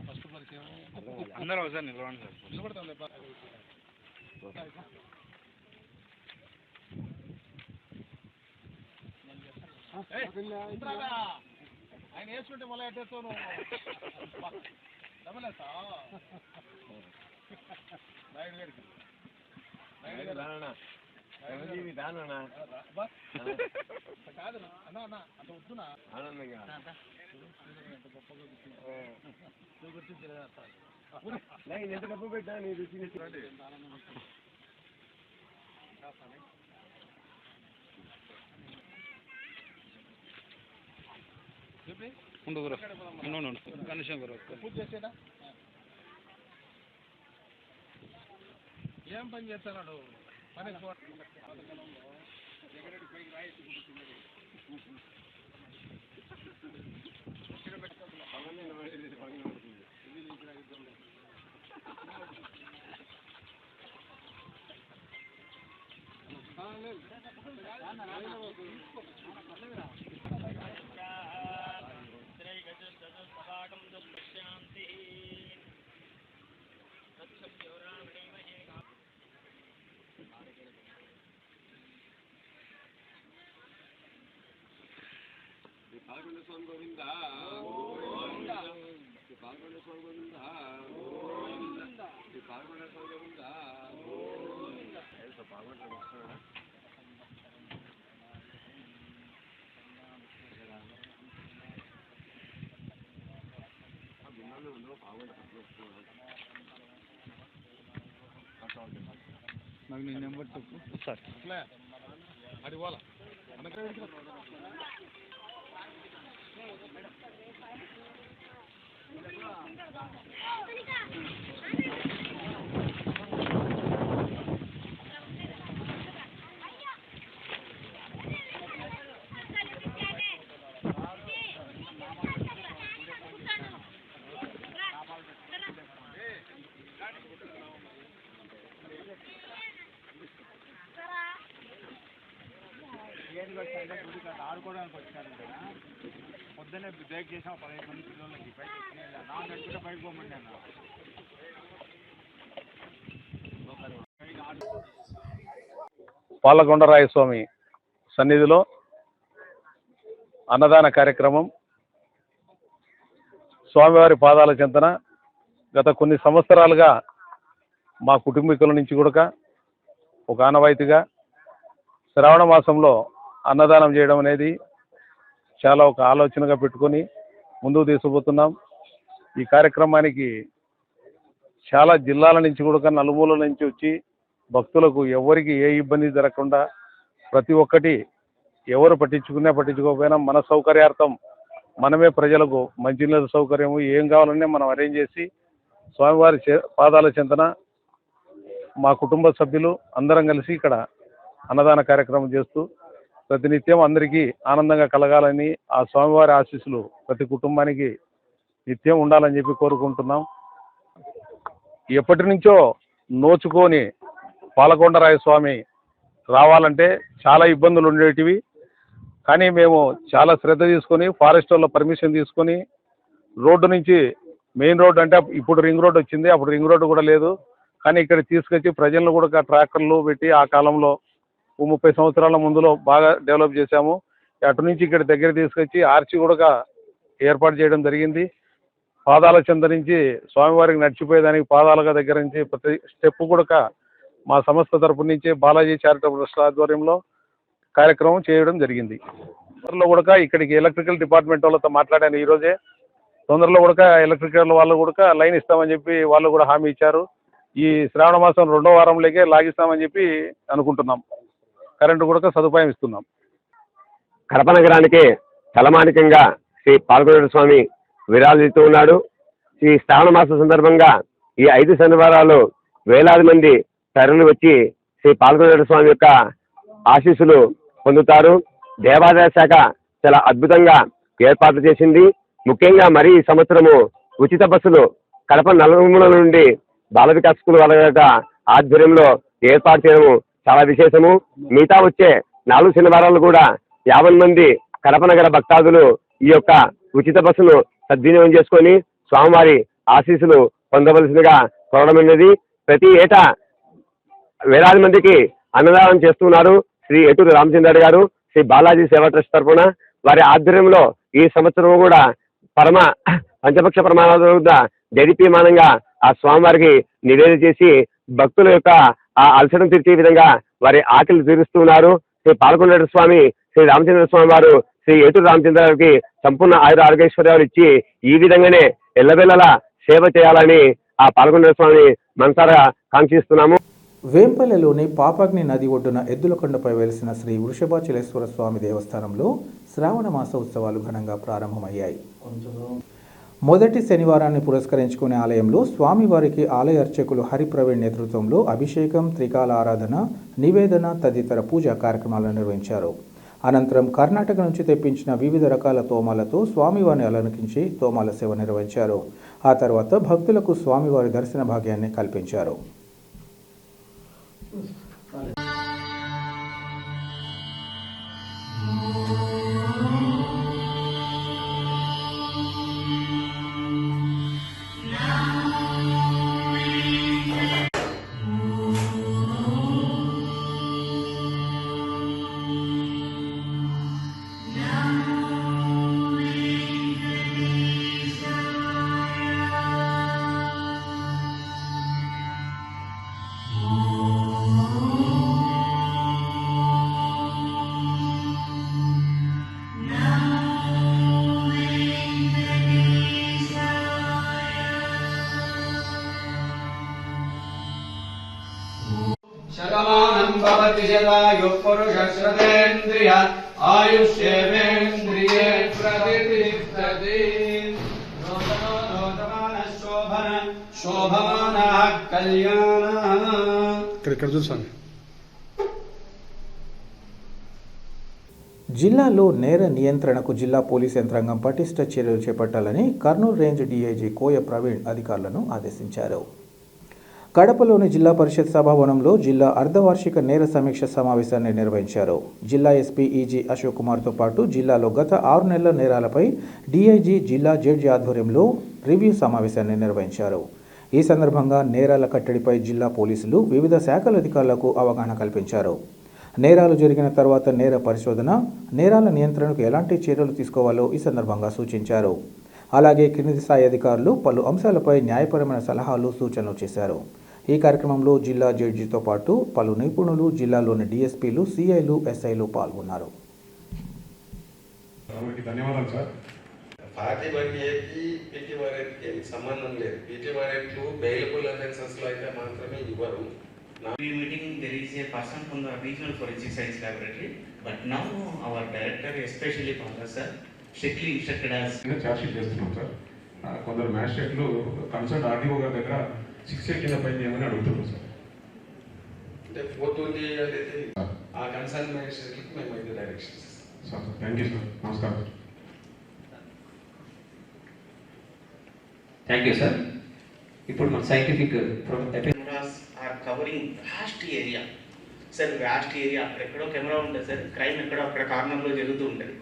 ఫస్ట్ పరిచయం అందరూ ఒకసారి నిలబడండి సార్ నిలబడతాం ఆయన వేసుకుంటే మళ్ళీ ఎట్టేస్తావు నువ్వు డబ్బులేస్తా నాయుడు గారికి కాదు అన్న అన్న అంత వద్దునా ఎంత డబ్బు పెట్టా నీ రుచి ఉండు గురు కనీసం గురు పూజ చేసేదా ఏం పని చేస్తున్నాడు పని పాల్గొండ స్వామి గోవింద పాల్గొండ స్వామి గోవింద పాల్గొండ స్వామి గోవింద పాల్గొండ నాకు నీ నెంబర్ చెప్పు సార్ అది పోలా ఆడుకోవడానికి వచ్చారు కదా పొద్దున్నే బ్రేక్ చేసాం 15 మంది పిల్లలకి బయట నా నడుచుకుంటే బయటకు పోమండి అన్న పాలకొండరాయ స్వామి సన్నిధిలో అన్నదాన కార్యక్రమం స్వామివారి పాదాల చెంతన గత కొన్ని సంవత్సరాలుగా మా కుటుంబీకుల నుంచి కూడా ఒక ఆనవాయితీగా శ్రావణ మాసంలో అన్నదానం చేయడం అనేది చాలా ఒక ఆలోచనగా పెట్టుకొని ముందుకు తీసుకుపోతున్నాం. ఈ కార్యక్రమానికి చాలా జిల్లాల నుంచి కూడా నలుమూలల నుంచి వచ్చి భక్తులకు ఎవరికి ఏ ఇబ్బంది జరగకుండా ప్రతి ఒక్కటి ఎవరు పట్టించుకోకపోయినా మన సౌకర్యార్థం మనమే ప్రజలకు మంచినీళ్ళ సౌకర్యము ఏం కావాలనే మనం అరేంజ్ చేసి స్వామివారి పాదాల చెంతన మా కుటుంబ సభ్యులు అందరం కలిసి ఇక్కడ అన్నదాన కార్యక్రమం చేస్తూ ప్రతినిత్యం అందరికీ ఆనందంగా కలగాలని ఆ స్వామివారి ఆశీస్సులు ప్రతి కుటుంబానికి నిత్యం ఉండాలని చెప్పి కోరుకుంటున్నాం. ఎప్పటి నుంచో నోచుకొని పాలకొండరాయ స్వామి రావాలంటే చాలా ఇబ్బందులు ఉండేటివి. కానీ మేము చాలా శ్రద్ధ తీసుకొని ఫారెస్ట్ వాళ్ళ పర్మిషన్ తీసుకొని రోడ్డు నుంచి మెయిన్ రోడ్డు అంటే ఇప్పుడు రింగ్ రోడ్డు వచ్చింది, అప్పుడు రింగ్ రోడ్డు కూడా లేదు. కానీ ఇక్కడ తీసుకొచ్చి ప్రజలను కూడా ట్రాక్టర్లు పెట్టి ఆ కాలంలో 30 సంవత్సరాల ముందులో బాగా డెవలప్ చేశాము. అటు నుంచి ఇక్కడ దగ్గర తీసుకొచ్చి ఆర్చి కూడా ఏర్పాటు చేయడం జరిగింది. పాదాల చెంత నుంచి స్వామివారికి నడిచిపోయేదానికి పాదాల దగ్గర నుంచి ప్రతి స్టెప్ కూడా మా సంస్థ తరపు నుంచి బాలాజీ చారిటబుల్ ట్రస్ట్ ఆధ్వర్యంలో కార్యక్రమం చేయడం జరిగింది. తొందరలో కూడా ఇక్కడికి ఎలక్ట్రికల్ డిపార్ట్మెంట్ వాళ్ళతో మాట్లాడాను ఈరోజే. తొందరలో కూడా ఎలక్ట్రికల్ వాళ్ళు కూడా లైన్ ఇస్తామని చెప్పి వాళ్ళు కూడా హామీ ఇచ్చారు. ఈ శ్రావణ మాసం 2వ వారంలోకే లాగిస్తామని చెప్పి అనుకుంటున్నాం. కరెంటు కూడా సదుపాయం ఇస్తున్నాం. కడప నగరానికి తలమానికంగా శ్రీ పాల్గొండ స్వామి విరాజిస్తూ ఉన్నాడు. ఈ శ్రావణ మాసం సందర్భంగా ఈ 5 శనివారాలు వేలాది మంది తరలి వచ్చి శ్రీ పాల్గొనేశ్వర స్వామి యొక్క ఆశీస్సులు పొందుతారు. దేవాదాయ శాఖ చాలా అద్భుతంగా ఏర్పాట్లు చేసింది. ముఖ్యంగా మరి ఈ సంవత్సరము ఉచిత బస్సులు కడప నలుమూల నుండి బాల వికాస్ స్కూల్ వాళ్ళ యొక్క ఆధ్వర్యంలో ఏర్పాటు చేయడము చాలా విశేషము. మిగతా వచ్చే 4 శనివారాలు కూడా 50 మంది కడప నగర భక్తాదులు ఈ యొక్క ఉచిత బస్సును సద్వినియోగం చేసుకొని స్వామివారి ఆశీస్సులు పొందవలసిందిగా కోరడమైనది. ప్రతి ఏటా వేలాది మందికి అన్నదానం చేస్తున్నారు శ్రీ ఏటూరు రామచంద్ర గారు శ్రీ బాలాజీ సేవా ట్రస్ట్ తరఫున. వారి ఆధ్వర్యంలో ఈ సంవత్సరం కూడా పంచపక్ష ప్రమాణాల వద్ద జడిపీమానంగా ఆ స్వామివారికి నివేదన చేసి భక్తుల యొక్క ఆ అలసటను తీర్చే విధంగా వారి ఆకలి తీరుస్తున్నారు. శ్రీ పాల్గొనేశ్వర స్వామి, శ్రీ రామచంద్ర స్వామి వారు శ్రీ ఏటూరు రామచంద్ర గారికి సంపూర్ణ ఆయుర ఆరోగ్యైశ్వర్యాలు ఇచ్చి ఈ విధంగానే ఎల్లవెల్లలా సేవ చేయాలని ఆ పాల్గొనేశ్వర స్వామి మనసారా కాంక్షిస్తున్నాము. వేంపల్లెలోని పాపగ్ని నది ఒడ్డున ఎద్దులకొండపై వెలిసిన శ్రీ వృషభాచలేశ్వర స్వామి దేవస్థానంలో శ్రావణ మాస ఉత్సవాలు ఘనంగా ప్రారంభమయ్యాయి. మొదటి శనివారాన్ని పురస్కరించుకునే ఆలయంలో స్వామివారికి ఆలయ అర్చకులు హరిప్రవీణ్ నేతృత్వంలో అభిషేకం, త్రికాల ఆరాధన, నివేదన తదితర పూజా కార్యక్రమాలను నిర్వహించారు. అనంతరం కర్ణాటక నుంచి తెప్పించిన వివిధ రకాల తోమాలతో స్వామివారిని అలంకరించి తోమాల సేవ నిర్వహించారు. ఆ తర్వాత భక్తులకు స్వామివారి దర్శన భాగ్యాన్ని కల్పించారు. శతమానం భవతి శతాయుః పురుషः శతేంద్రియ ఆయుష్యేవేంద్రియే ప్రతిష్టతి. శోభమానః కళ్యాణః. ఇక్కడ చూసాను. జిల్లాలో నేర నియంత్రణకు జిల్లా పోలీస్ యంత్రాంగం పటిష్ట చర్యలు చేపట్టాలని కర్నూలు రేంజ్ డీఐజీ కోయ ప్రవీణ్ అధికారులను ఆదేశించారు. కడపలోని జిల్లా పరిషత్ సభాభవనంలో జిల్లా అర్ధవార్షిక నేర సమీక్ష సమావేశాన్ని నిర్వహించారు. జిల్లా ఎస్పీ ఈజీ అశోక్ కుమార్తో పాటు జిల్లాలో గత 6 నెలల నేరాలపై డీఐజీ జిల్లా జడ్జి ఆధ్వర్యంలో రివ్యూ సమావేశాన్ని నిర్వహించారు. ఈ సందర్భంగా నేరాల కట్టడిపై జిల్లా పోలీసులు వివిధ శాఖల అధికారులకు అవగాహన కల్పించారు. నేరాలు జరిగిన తర్వాత నేర పరిశోధన, నేరాల నియంత్రణకు ఎలాంటి చర్యలు తీసుకోవాలో ఈ సందర్భంగా సూచించారు. అలాగే కింది స్థాయి అధికారులు పలు అంశాలపై న్యాయపరమైన సలహాలు, సూచనలు చేశారు. ఈ కార్యక్రమంలో జిల్లా జడ్జితో పాటు పలు నిపుణులు, జిల్లాలోని డీఎస్పీలు, సిఐలు, ఎస్ఐలు పాల్గొన్నారు. ధన్యవాదాలు సార్. పార్టీ బడికి పీటీ వారికి సంబంధం లేదు. పీటీ వారికి బెయిలబుల్ అఫెన్సెస్లో అయితే మాత్రమే ఇవ్వరు. meeting there is a person from the regional forensic science laboratory, but now our director, especially Pandra sir, strictly instructed us. Charge sheet చేస్తున్నాం సార్. కొందరు మ్యాజిస్ట్రేట్లు కన్సర్న్ ఆర్డీఓ గారి దగ్గర 6A కింద పైన ఏమని అడుగుతున్నారు సార్. అంటే 420 అనేది ఆ కన్సర్న్ మ్యాజిస్ట్రేట్కి మేము అయితే directions sir. Thank you sir. నమస్కారం. Thank you sir. ఇప్పుడు మన scientific are covering vast area. Sir vast area, ఎక్కడో కెమెరా ఉంటుంది సార్, క్రైమ్ ఎక్కడో అక్కడ కార్నర్లో జరుగుతూ ఉంటుంది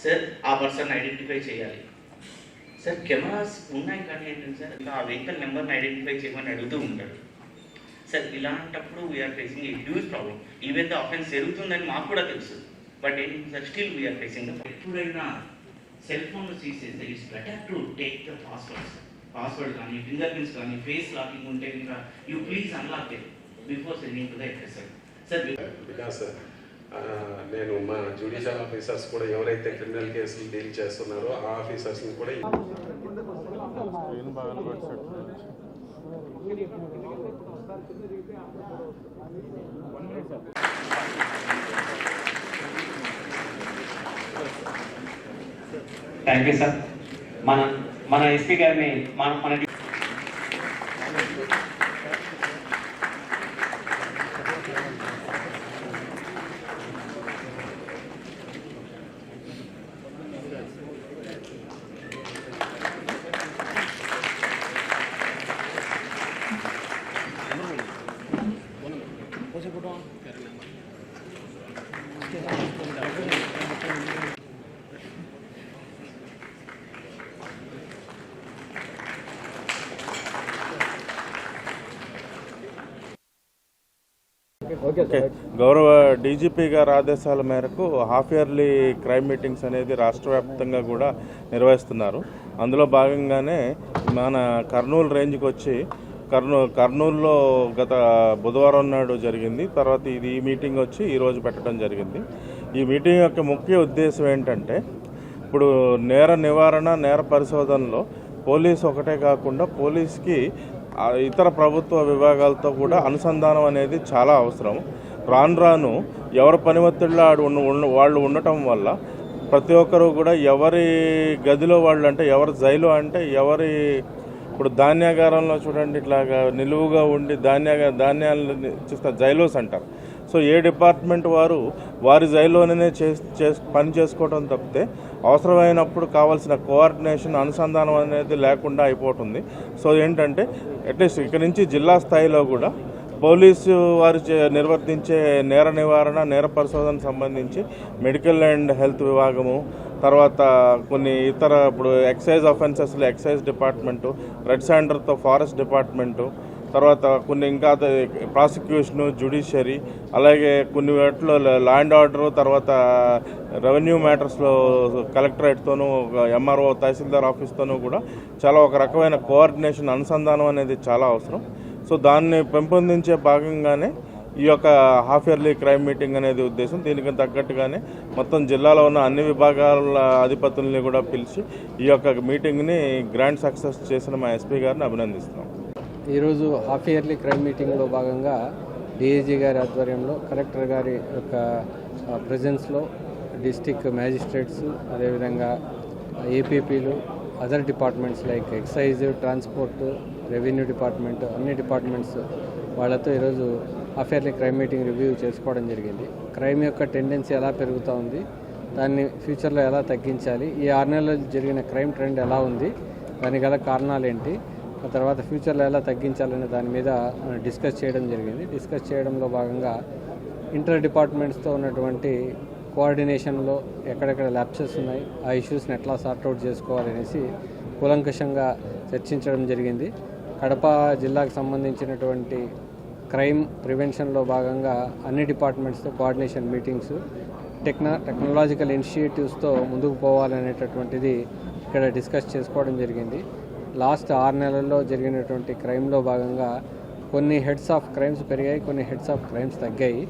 సార్. ఆ పర్సన్ ఐడెంటిఫై చేయాలి సార్. కెమెరాస్ ఉన్నాయి కానీ ఏంటంటే సార్ ఆ వెహికల్ నెంబర్ని ఐడెంటిఫై చేయమని అడుగుతూ ఉంటారు సార్. ఇలాంటప్పుడు we are facing a huge problem. Even the offence జరుగుతుందని మాకు కూడా తెలుసు, బట్ ఏంటి సార్ స్టిల్ వీఆర్ ఫేసింగ్. ఎప్పుడైనా సెల్ ఫోన్లో తీసేస్తే it's better to take the password కానీ, ఫింగర్ ప్రింట్స్ కానీ, ఫేస్ లాకింగ్ ఉంటే ఇంకా you please unlock it before sending to the FSL sir. Because నేను మా జ్యుడిషియల్ ఆఫీసర్స్ కూడా ఎవరైతే క్రిమినల్ కేసులు డీల్ చేస్తున్నారో ఆ ఆఫీసర్స్ని కూడా థ్యాంక్ యూ సార్. మన మన ఎస్పీ గారిని మన గౌరవ డీజీపీ గారి ఆదేశాల మేరకు హాఫ్ ఇయర్లీ క్రైమ్ మీటింగ్స్ అనేది రాష్ట్ర వ్యాప్తంగా కూడా నిర్వహిస్తున్నారు. అందులో భాగంగానే మన కర్నూలు రేంజ్కి వచ్చి కర్నూలులో గత బుధవారం నాడు జరిగింది. తర్వాత ఈ మీటింగ్ వచ్చి ఈరోజు పెట్టడం జరిగింది. ఈ మీటింగ్ యొక్క ముఖ్య ఉద్దేశం ఏంటంటే, ఇప్పుడు నేర నివారణ, నేర పరిశోధనలో పోలీసు ఒకటే కాకుండా పోలీస్కి ఇతర ప్రభుత్వ విభాగాలతో కూడా అనుసంధానం అనేది చాలా అవసరం. రాను ఎవరి పని ఒత్తిడిలో వాళ్ళు ఉండటం వల్ల ప్రతి ఒక్కరూ కూడా ఎవరి గదిలో వాళ్ళు, అంటే ఎవరి జైలు అంటే ఎవరి, ఇప్పుడు ధాన్యాగారంలో చూడండి ఇట్లాగా నిలువుగా ఉండి ధాన్యాలు చూస్తే జైలోస్ అంటారు. సో ఏ డిపార్ట్మెంట్ వారి జైల్లోనే పని చేసుకోవడం తప్పితే అవసరమైనప్పుడు కావాల్సిన కోఆర్డినేషన్, అనుసంధానం అనేది లేకుండా అయిపోతుంది. సో ఏంటంటే అట్లీస్ట్ ఇక్కడి నుంచి జిల్లా స్థాయిలో కూడా పోలీసు వారు నిర్వర్తించే నేర నివారణ, నేర పరిశోధనకు సంబంధించి మెడికల్ అండ్ హెల్త్ విభాగము, తర్వాత కొన్ని ఇతర ఇప్పుడు ఎక్సైజ్ అఫెన్సెస్లో ఎక్సైజ్ డిపార్ట్మెంటు, రెడ్ శాండర్తో ఫారెస్ట్ డిపార్ట్మెంటు, తర్వాత కొన్ని ఇంకా ప్రాసిక్యూషను, జ్యుడిషియరీ, అలాగే కొన్ని వాటిలో ల్యాండ్ ఆర్డరు, తర్వాత రెవెన్యూ మ్యాటర్స్లో కలెక్టరేట్తోనూ ఎంఆర్ఓ తహసీల్దార్ ఆఫీస్తోనూ కూడా చాలా ఒక రకమైన కోఆర్డినేషన్, అనుసంధానం అనేది చాలా అవసరం. సో దాన్ని పెంపొందించే భాగంగానే ఈ యొక్క హాఫ్ ఇయర్లీ క్రైమ్ మీటింగ్ అనేది ఉద్దేశం. దీనికి తగ్గట్టుగానే మొత్తం జిల్లాలో ఉన్న అన్ని విభాగాల అధిపతుల్ని కూడా పిలిచి ఈ యొక్క మీటింగ్ని గ్రాండ్ సక్సెస్ చేసిన మా ఎస్పీ గారిని అభినందిస్తున్నాం. ఈరోజు హాఫ్ ఇయర్లీ క్రైమ్ మీటింగ్లో భాగంగా డిఐజీ గారి ఆధ్వర్యంలో, కలెక్టర్ గారి యొక్క ప్రెజెన్స్లో డిస్టిక్ మ్యాజిస్ట్రేట్స్, అదేవిధంగా ఏపీపీలు, other departments like excise, transport, revenue department, అన్ని డిపార్ట్మెంట్స్ వాళ్ళతో ఈరోజు half yearly crime meeting review చేసుకోవడం జరిగింది. క్రైమ్ యొక్క టెండెన్సీ ఎలా పెరుగుతూ ఉంది, దాన్ని ఫ్యూచర్లో ఎలా తగ్గించాలి, ఈ 6 నెలల్లో జరిగిన క్రైమ్ ట్రెండ్ ఎలా ఉంది, దానికి గల కారణాలు ఏంటి, ఆ తర్వాత ఫ్యూచర్లో ఎలా తగ్గించాలనే దాని మీద డిస్కస్ చేయడం జరిగింది. డిస్కస్ చేయడంలో భాగంగా ఇంటర్ డిపార్ట్మెంట్స్తో ఉన్నటువంటి కోఆర్డినేషన్లో ఎక్కడెక్కడ ల్యాప్సెస్ ఉన్నాయి, ఆ ఇష్యూస్ని ఎట్లా సార్ట్అవుట్ చేసుకోవాలనేసి కూలంకషంగా చర్చించడం జరిగింది. కడప జిల్లాకు సంబంధించినటువంటి క్రైమ్ ప్రివెన్షన్లో భాగంగా అన్ని డిపార్ట్మెంట్స్తో కోఆర్డినేషన్ మీటింగ్స్, టెక్నాలజికల్ ఇనిషియేటివ్స్తో ముందుకు పోవాలనేటటువంటిది ఇక్కడ డిస్కస్ చేసుకోవడం జరిగింది. లాస్ట్ 6 నెలల్లో జరిగినటువంటి క్రైమ్లో భాగంగా కొన్ని హెడ్స్ ఆఫ్ క్రైమ్స్ పెరిగాయి, కొన్ని హెడ్స్ ఆఫ్ క్రైమ్స్ తగ్గాయి.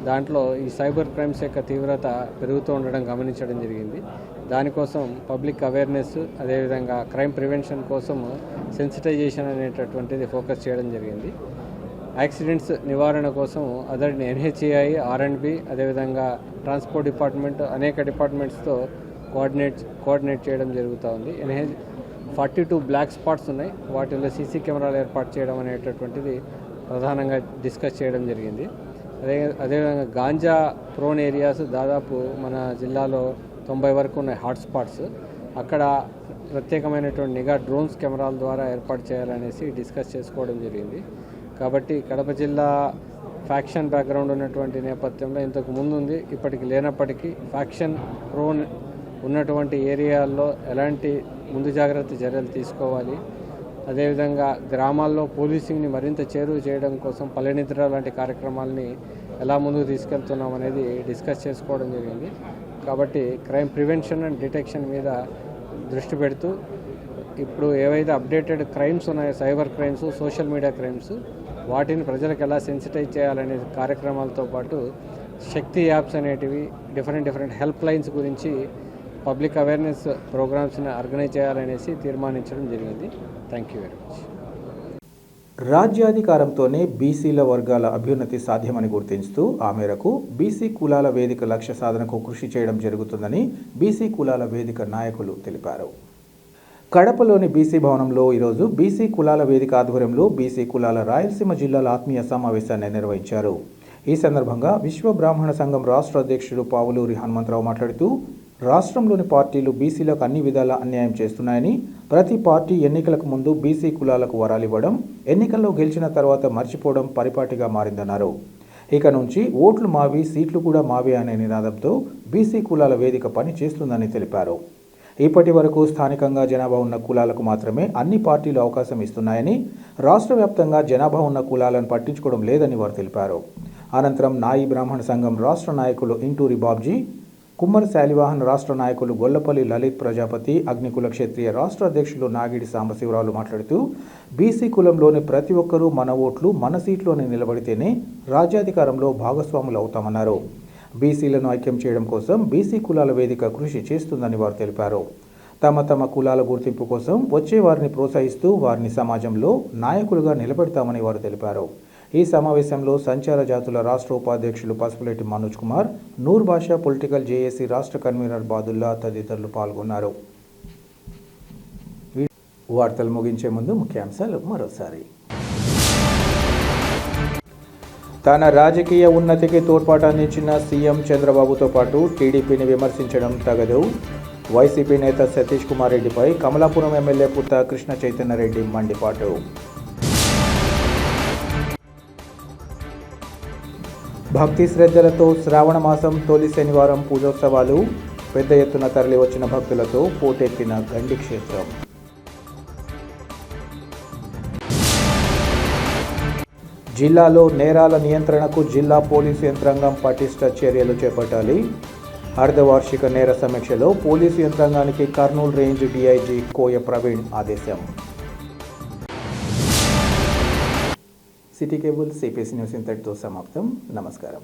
దాంట్లో ఈ సైబర్ క్రైమ్స్ యొక్క తీవ్రత పెరుగుతూ ఉండడం గమనించడం జరిగింది. దానికోసం పబ్లిక్ అవేర్నెస్, అదేవిధంగా క్రైమ్ ప్రివెన్షన్ కోసం సెన్సిటైజేషన్ అనేటటువంటిది ఫోకస్ చేయడం జరిగింది. యాక్సిడెంట్స్ నివారణ కోసం అదర్ ఎన్హెచ్ఏఐ, ఆర్ఎండ్బి, అదేవిధంగా ట్రాన్స్పోర్ట్ డిపార్ట్మెంట్, అనేక డిపార్ట్మెంట్స్తో కోఆర్డినేట్ చేయడం జరుగుతూ ఉంది. 42 బ్లాక్ స్పాట్స్ ఉన్నాయి, వాటిల్లో సీసీ కెమెరాలు ఏర్పాటు చేయడం అనేటటువంటిది ప్రధానంగా డిస్కస్ చేయడం జరిగింది. అదేవిధంగా గాంజా ప్రోన్ ఏరియాస్ దాదాపు మన జిల్లాలో 90 వరకు ఉన్నాయి హాట్స్పాట్స్. అక్కడ ప్రత్యేకమైనటువంటి నిఘా డ్రోన్స్ కెమెరాల ద్వారా ఏర్పాటు చేయాలనేసి డిస్కస్ చేసుకోవడం జరిగింది. కాబట్టి కడప జిల్లా ఫ్యాక్షన్ బ్యాక్గ్రౌండ్ ఉన్నటువంటి నేపథ్యంలో ఇంతకు ముందు ఉంది, ఇప్పటికి లేనప్పటికీ ఫ్యాక్షన్ ప్రోన్ ఉన్నటువంటి ఏరియాల్లో ఎలాంటి ముందు జాగ్రత్త చర్యలు తీసుకోవాలి, అదేవిధంగా గ్రామాల్లో పోలీసింగ్ని మరింత చేరువ చేయడం కోసం పల్లెనిద్ర లాంటి కార్యక్రమాలని ఎలా ముందుకు తీసుకెళ్తున్నాం అనేది డిస్కస్ చేసుకోవడం జరిగింది. కాబట్టి క్రైమ్ ప్రివెన్షన్ అండ్ డిటెక్షన్ మీద దృష్టి పెడుతూ ఇప్పుడు ఏవైతే అప్డేటెడ్ క్రైమ్స్ ఉన్నాయో, cyber crimes, social media crimes, వాటిని ప్రజలకు ఎలా సెన్సిటైజ్ చేయాలనే కార్యక్రమాలతో పాటు శక్తి యాప్స్ అనేటివి, డిఫరెంట్ హెల్ప్ లైన్స్ గురించి పబ్లిక్ అవేర్నెస్ ప్రోగ్రామ్స్ని ఆర్గనైజ్ చేయాలనేసి తీర్మానించడం జరిగింది. Thank you very much. రాజ్యాధికారంతోనే బీసీల వర్గాల అభ్యున్నతి సాధ్యమని గుర్తించుతూ ఆ మేరకు బీసీ కులాల వేదిక లక్ష్య సాధనకు కృషి చేయడం జరుగుతుందని బీసీ కులాల వేదిక నాయకులు తెలిపారు. కడపలోని బీసీ భవనంలో ఈరోజు బీసీ కులాల వేదిక ఆధ్వర్యంలో బీసీ కులాల రాయలసీమ జిల్లాల ఆత్మీయ సమావేశాన్ని నిర్వహించారు. ఈ సందర్భంగా విశ్వ బ్రాహ్మణ సంఘం రాష్ట్ర అధ్యక్షుడు పావులూరి హనుమంతరావు మాట్లాడుతూ రాష్ట్రంలోని పార్టీలు బీసీలకు అన్ని విధాలా అన్యాయం చేస్తున్నాయని, ప్రతి పార్టీ ఎన్నికలకు ముందు బీసీ కులాలకు వరాలివ్వడం, ఎన్నికల్లో గెలిచిన తర్వాత మర్చిపోవడం పరిపాటిగా మారిందన్నారు. ఇక నుంచి ఓట్లు మావి, సీట్లు కూడా మావే అనే నినాదంతో బీసీ కులాల వేదిక పని చేస్తుందని తెలిపారు. ఇప్పటి వరకు స్థానికంగా జనాభా ఉన్న కులాలకు మాత్రమే అన్ని పార్టీలు అవకాశం ఇస్తున్నాయని, రాష్ట్ర వ్యాప్తంగా జనాభా ఉన్న కులాలను పట్టించుకోవడం లేదని వారు తెలిపారు. అనంతరం నాయి బ్రాహ్మణ సంఘం రాష్ట్ర నాయకులు ఇంటూరి బాబ్జీ, కుమ్మరి శాలివాహన్ రాష్ట్ర నాయకులు గొల్లపల్లి లలిత్ ప్రజాపతి, అగ్నికుల క్షత్రియ రాష్ట్ర అధ్యక్షులు నాగిడి సాంబశివరావులు మాట్లాడుతూ బీసీ కులంలోని ప్రతి ఒక్కరూ మన ఓట్లు మన సీట్లోనే నిలబడితేనే రాజ్యాధికారంలో భాగస్వాములు అవుతామన్నారు. బీసీలను ఐక్యం చేయడం కోసం బీసీ కులాల వేదిక కృషి చేస్తుందని వారు తెలిపారు. తమ కులాల గుర్తింపు కోసం వచ్చే వారిని ప్రోత్సహిస్తూ వారిని సమాజంలో నాయకులుగా నిలబెడతామని వారు తెలిపారు. ఈ సమావేశంలో సంచార జాతుల రాష్ట్ర ఉపాధ్యక్షులు పసుపులేటి మనోజ్ కుమార్, నూర్ బాషా, పొలిటికల్ జేఏసీ రాష్ట్ర కన్వీనర్ బాదుల్లా తదితరులు పాల్గొన్నారు. వార్తలు ముగించే ముందు ముఖ్యాంశాలు మరోసారి. తన రాజకీయ ఉన్నతికి తోడ్పాటు అందించిన సీఎం చంద్రబాబుతో పాటు టీడీపీని విమర్శించడం తగదు. వైసీపీ నేత సతీష్ కుమార్ రెడ్డిపై కమలాపురం ఎమ్మెల్యే పుత్త కృష్ణ చైతన్యరెడ్డి మండిపాటు. భక్తి శ్రద్ధలతో శ్రావణ మాసం తొలి శనివారం పూజోత్సవాలు, పెద్ద ఎత్తున తరలి వచ్చిన భక్తులతో పోటెత్తిన గండి క్షేత్రం. జిల్లాలో నేరాల నియంత్రణకు జిల్లా పోలీసు యంత్రాంగం పటిష్ట చర్యలు చేపట్టాలి. అర్ధవార్షిక నేర సమీక్షలో పోలీసు యంత్రాంగానికి కర్నూలు రేంజ్ డీఐజీ కోయ ప్రవీణ్ ఆదేశం. సిటీ కేబుల్ సిపిఎస్ న్యూస్ ఇంతటితో సమాప్తం. నమస్కారం.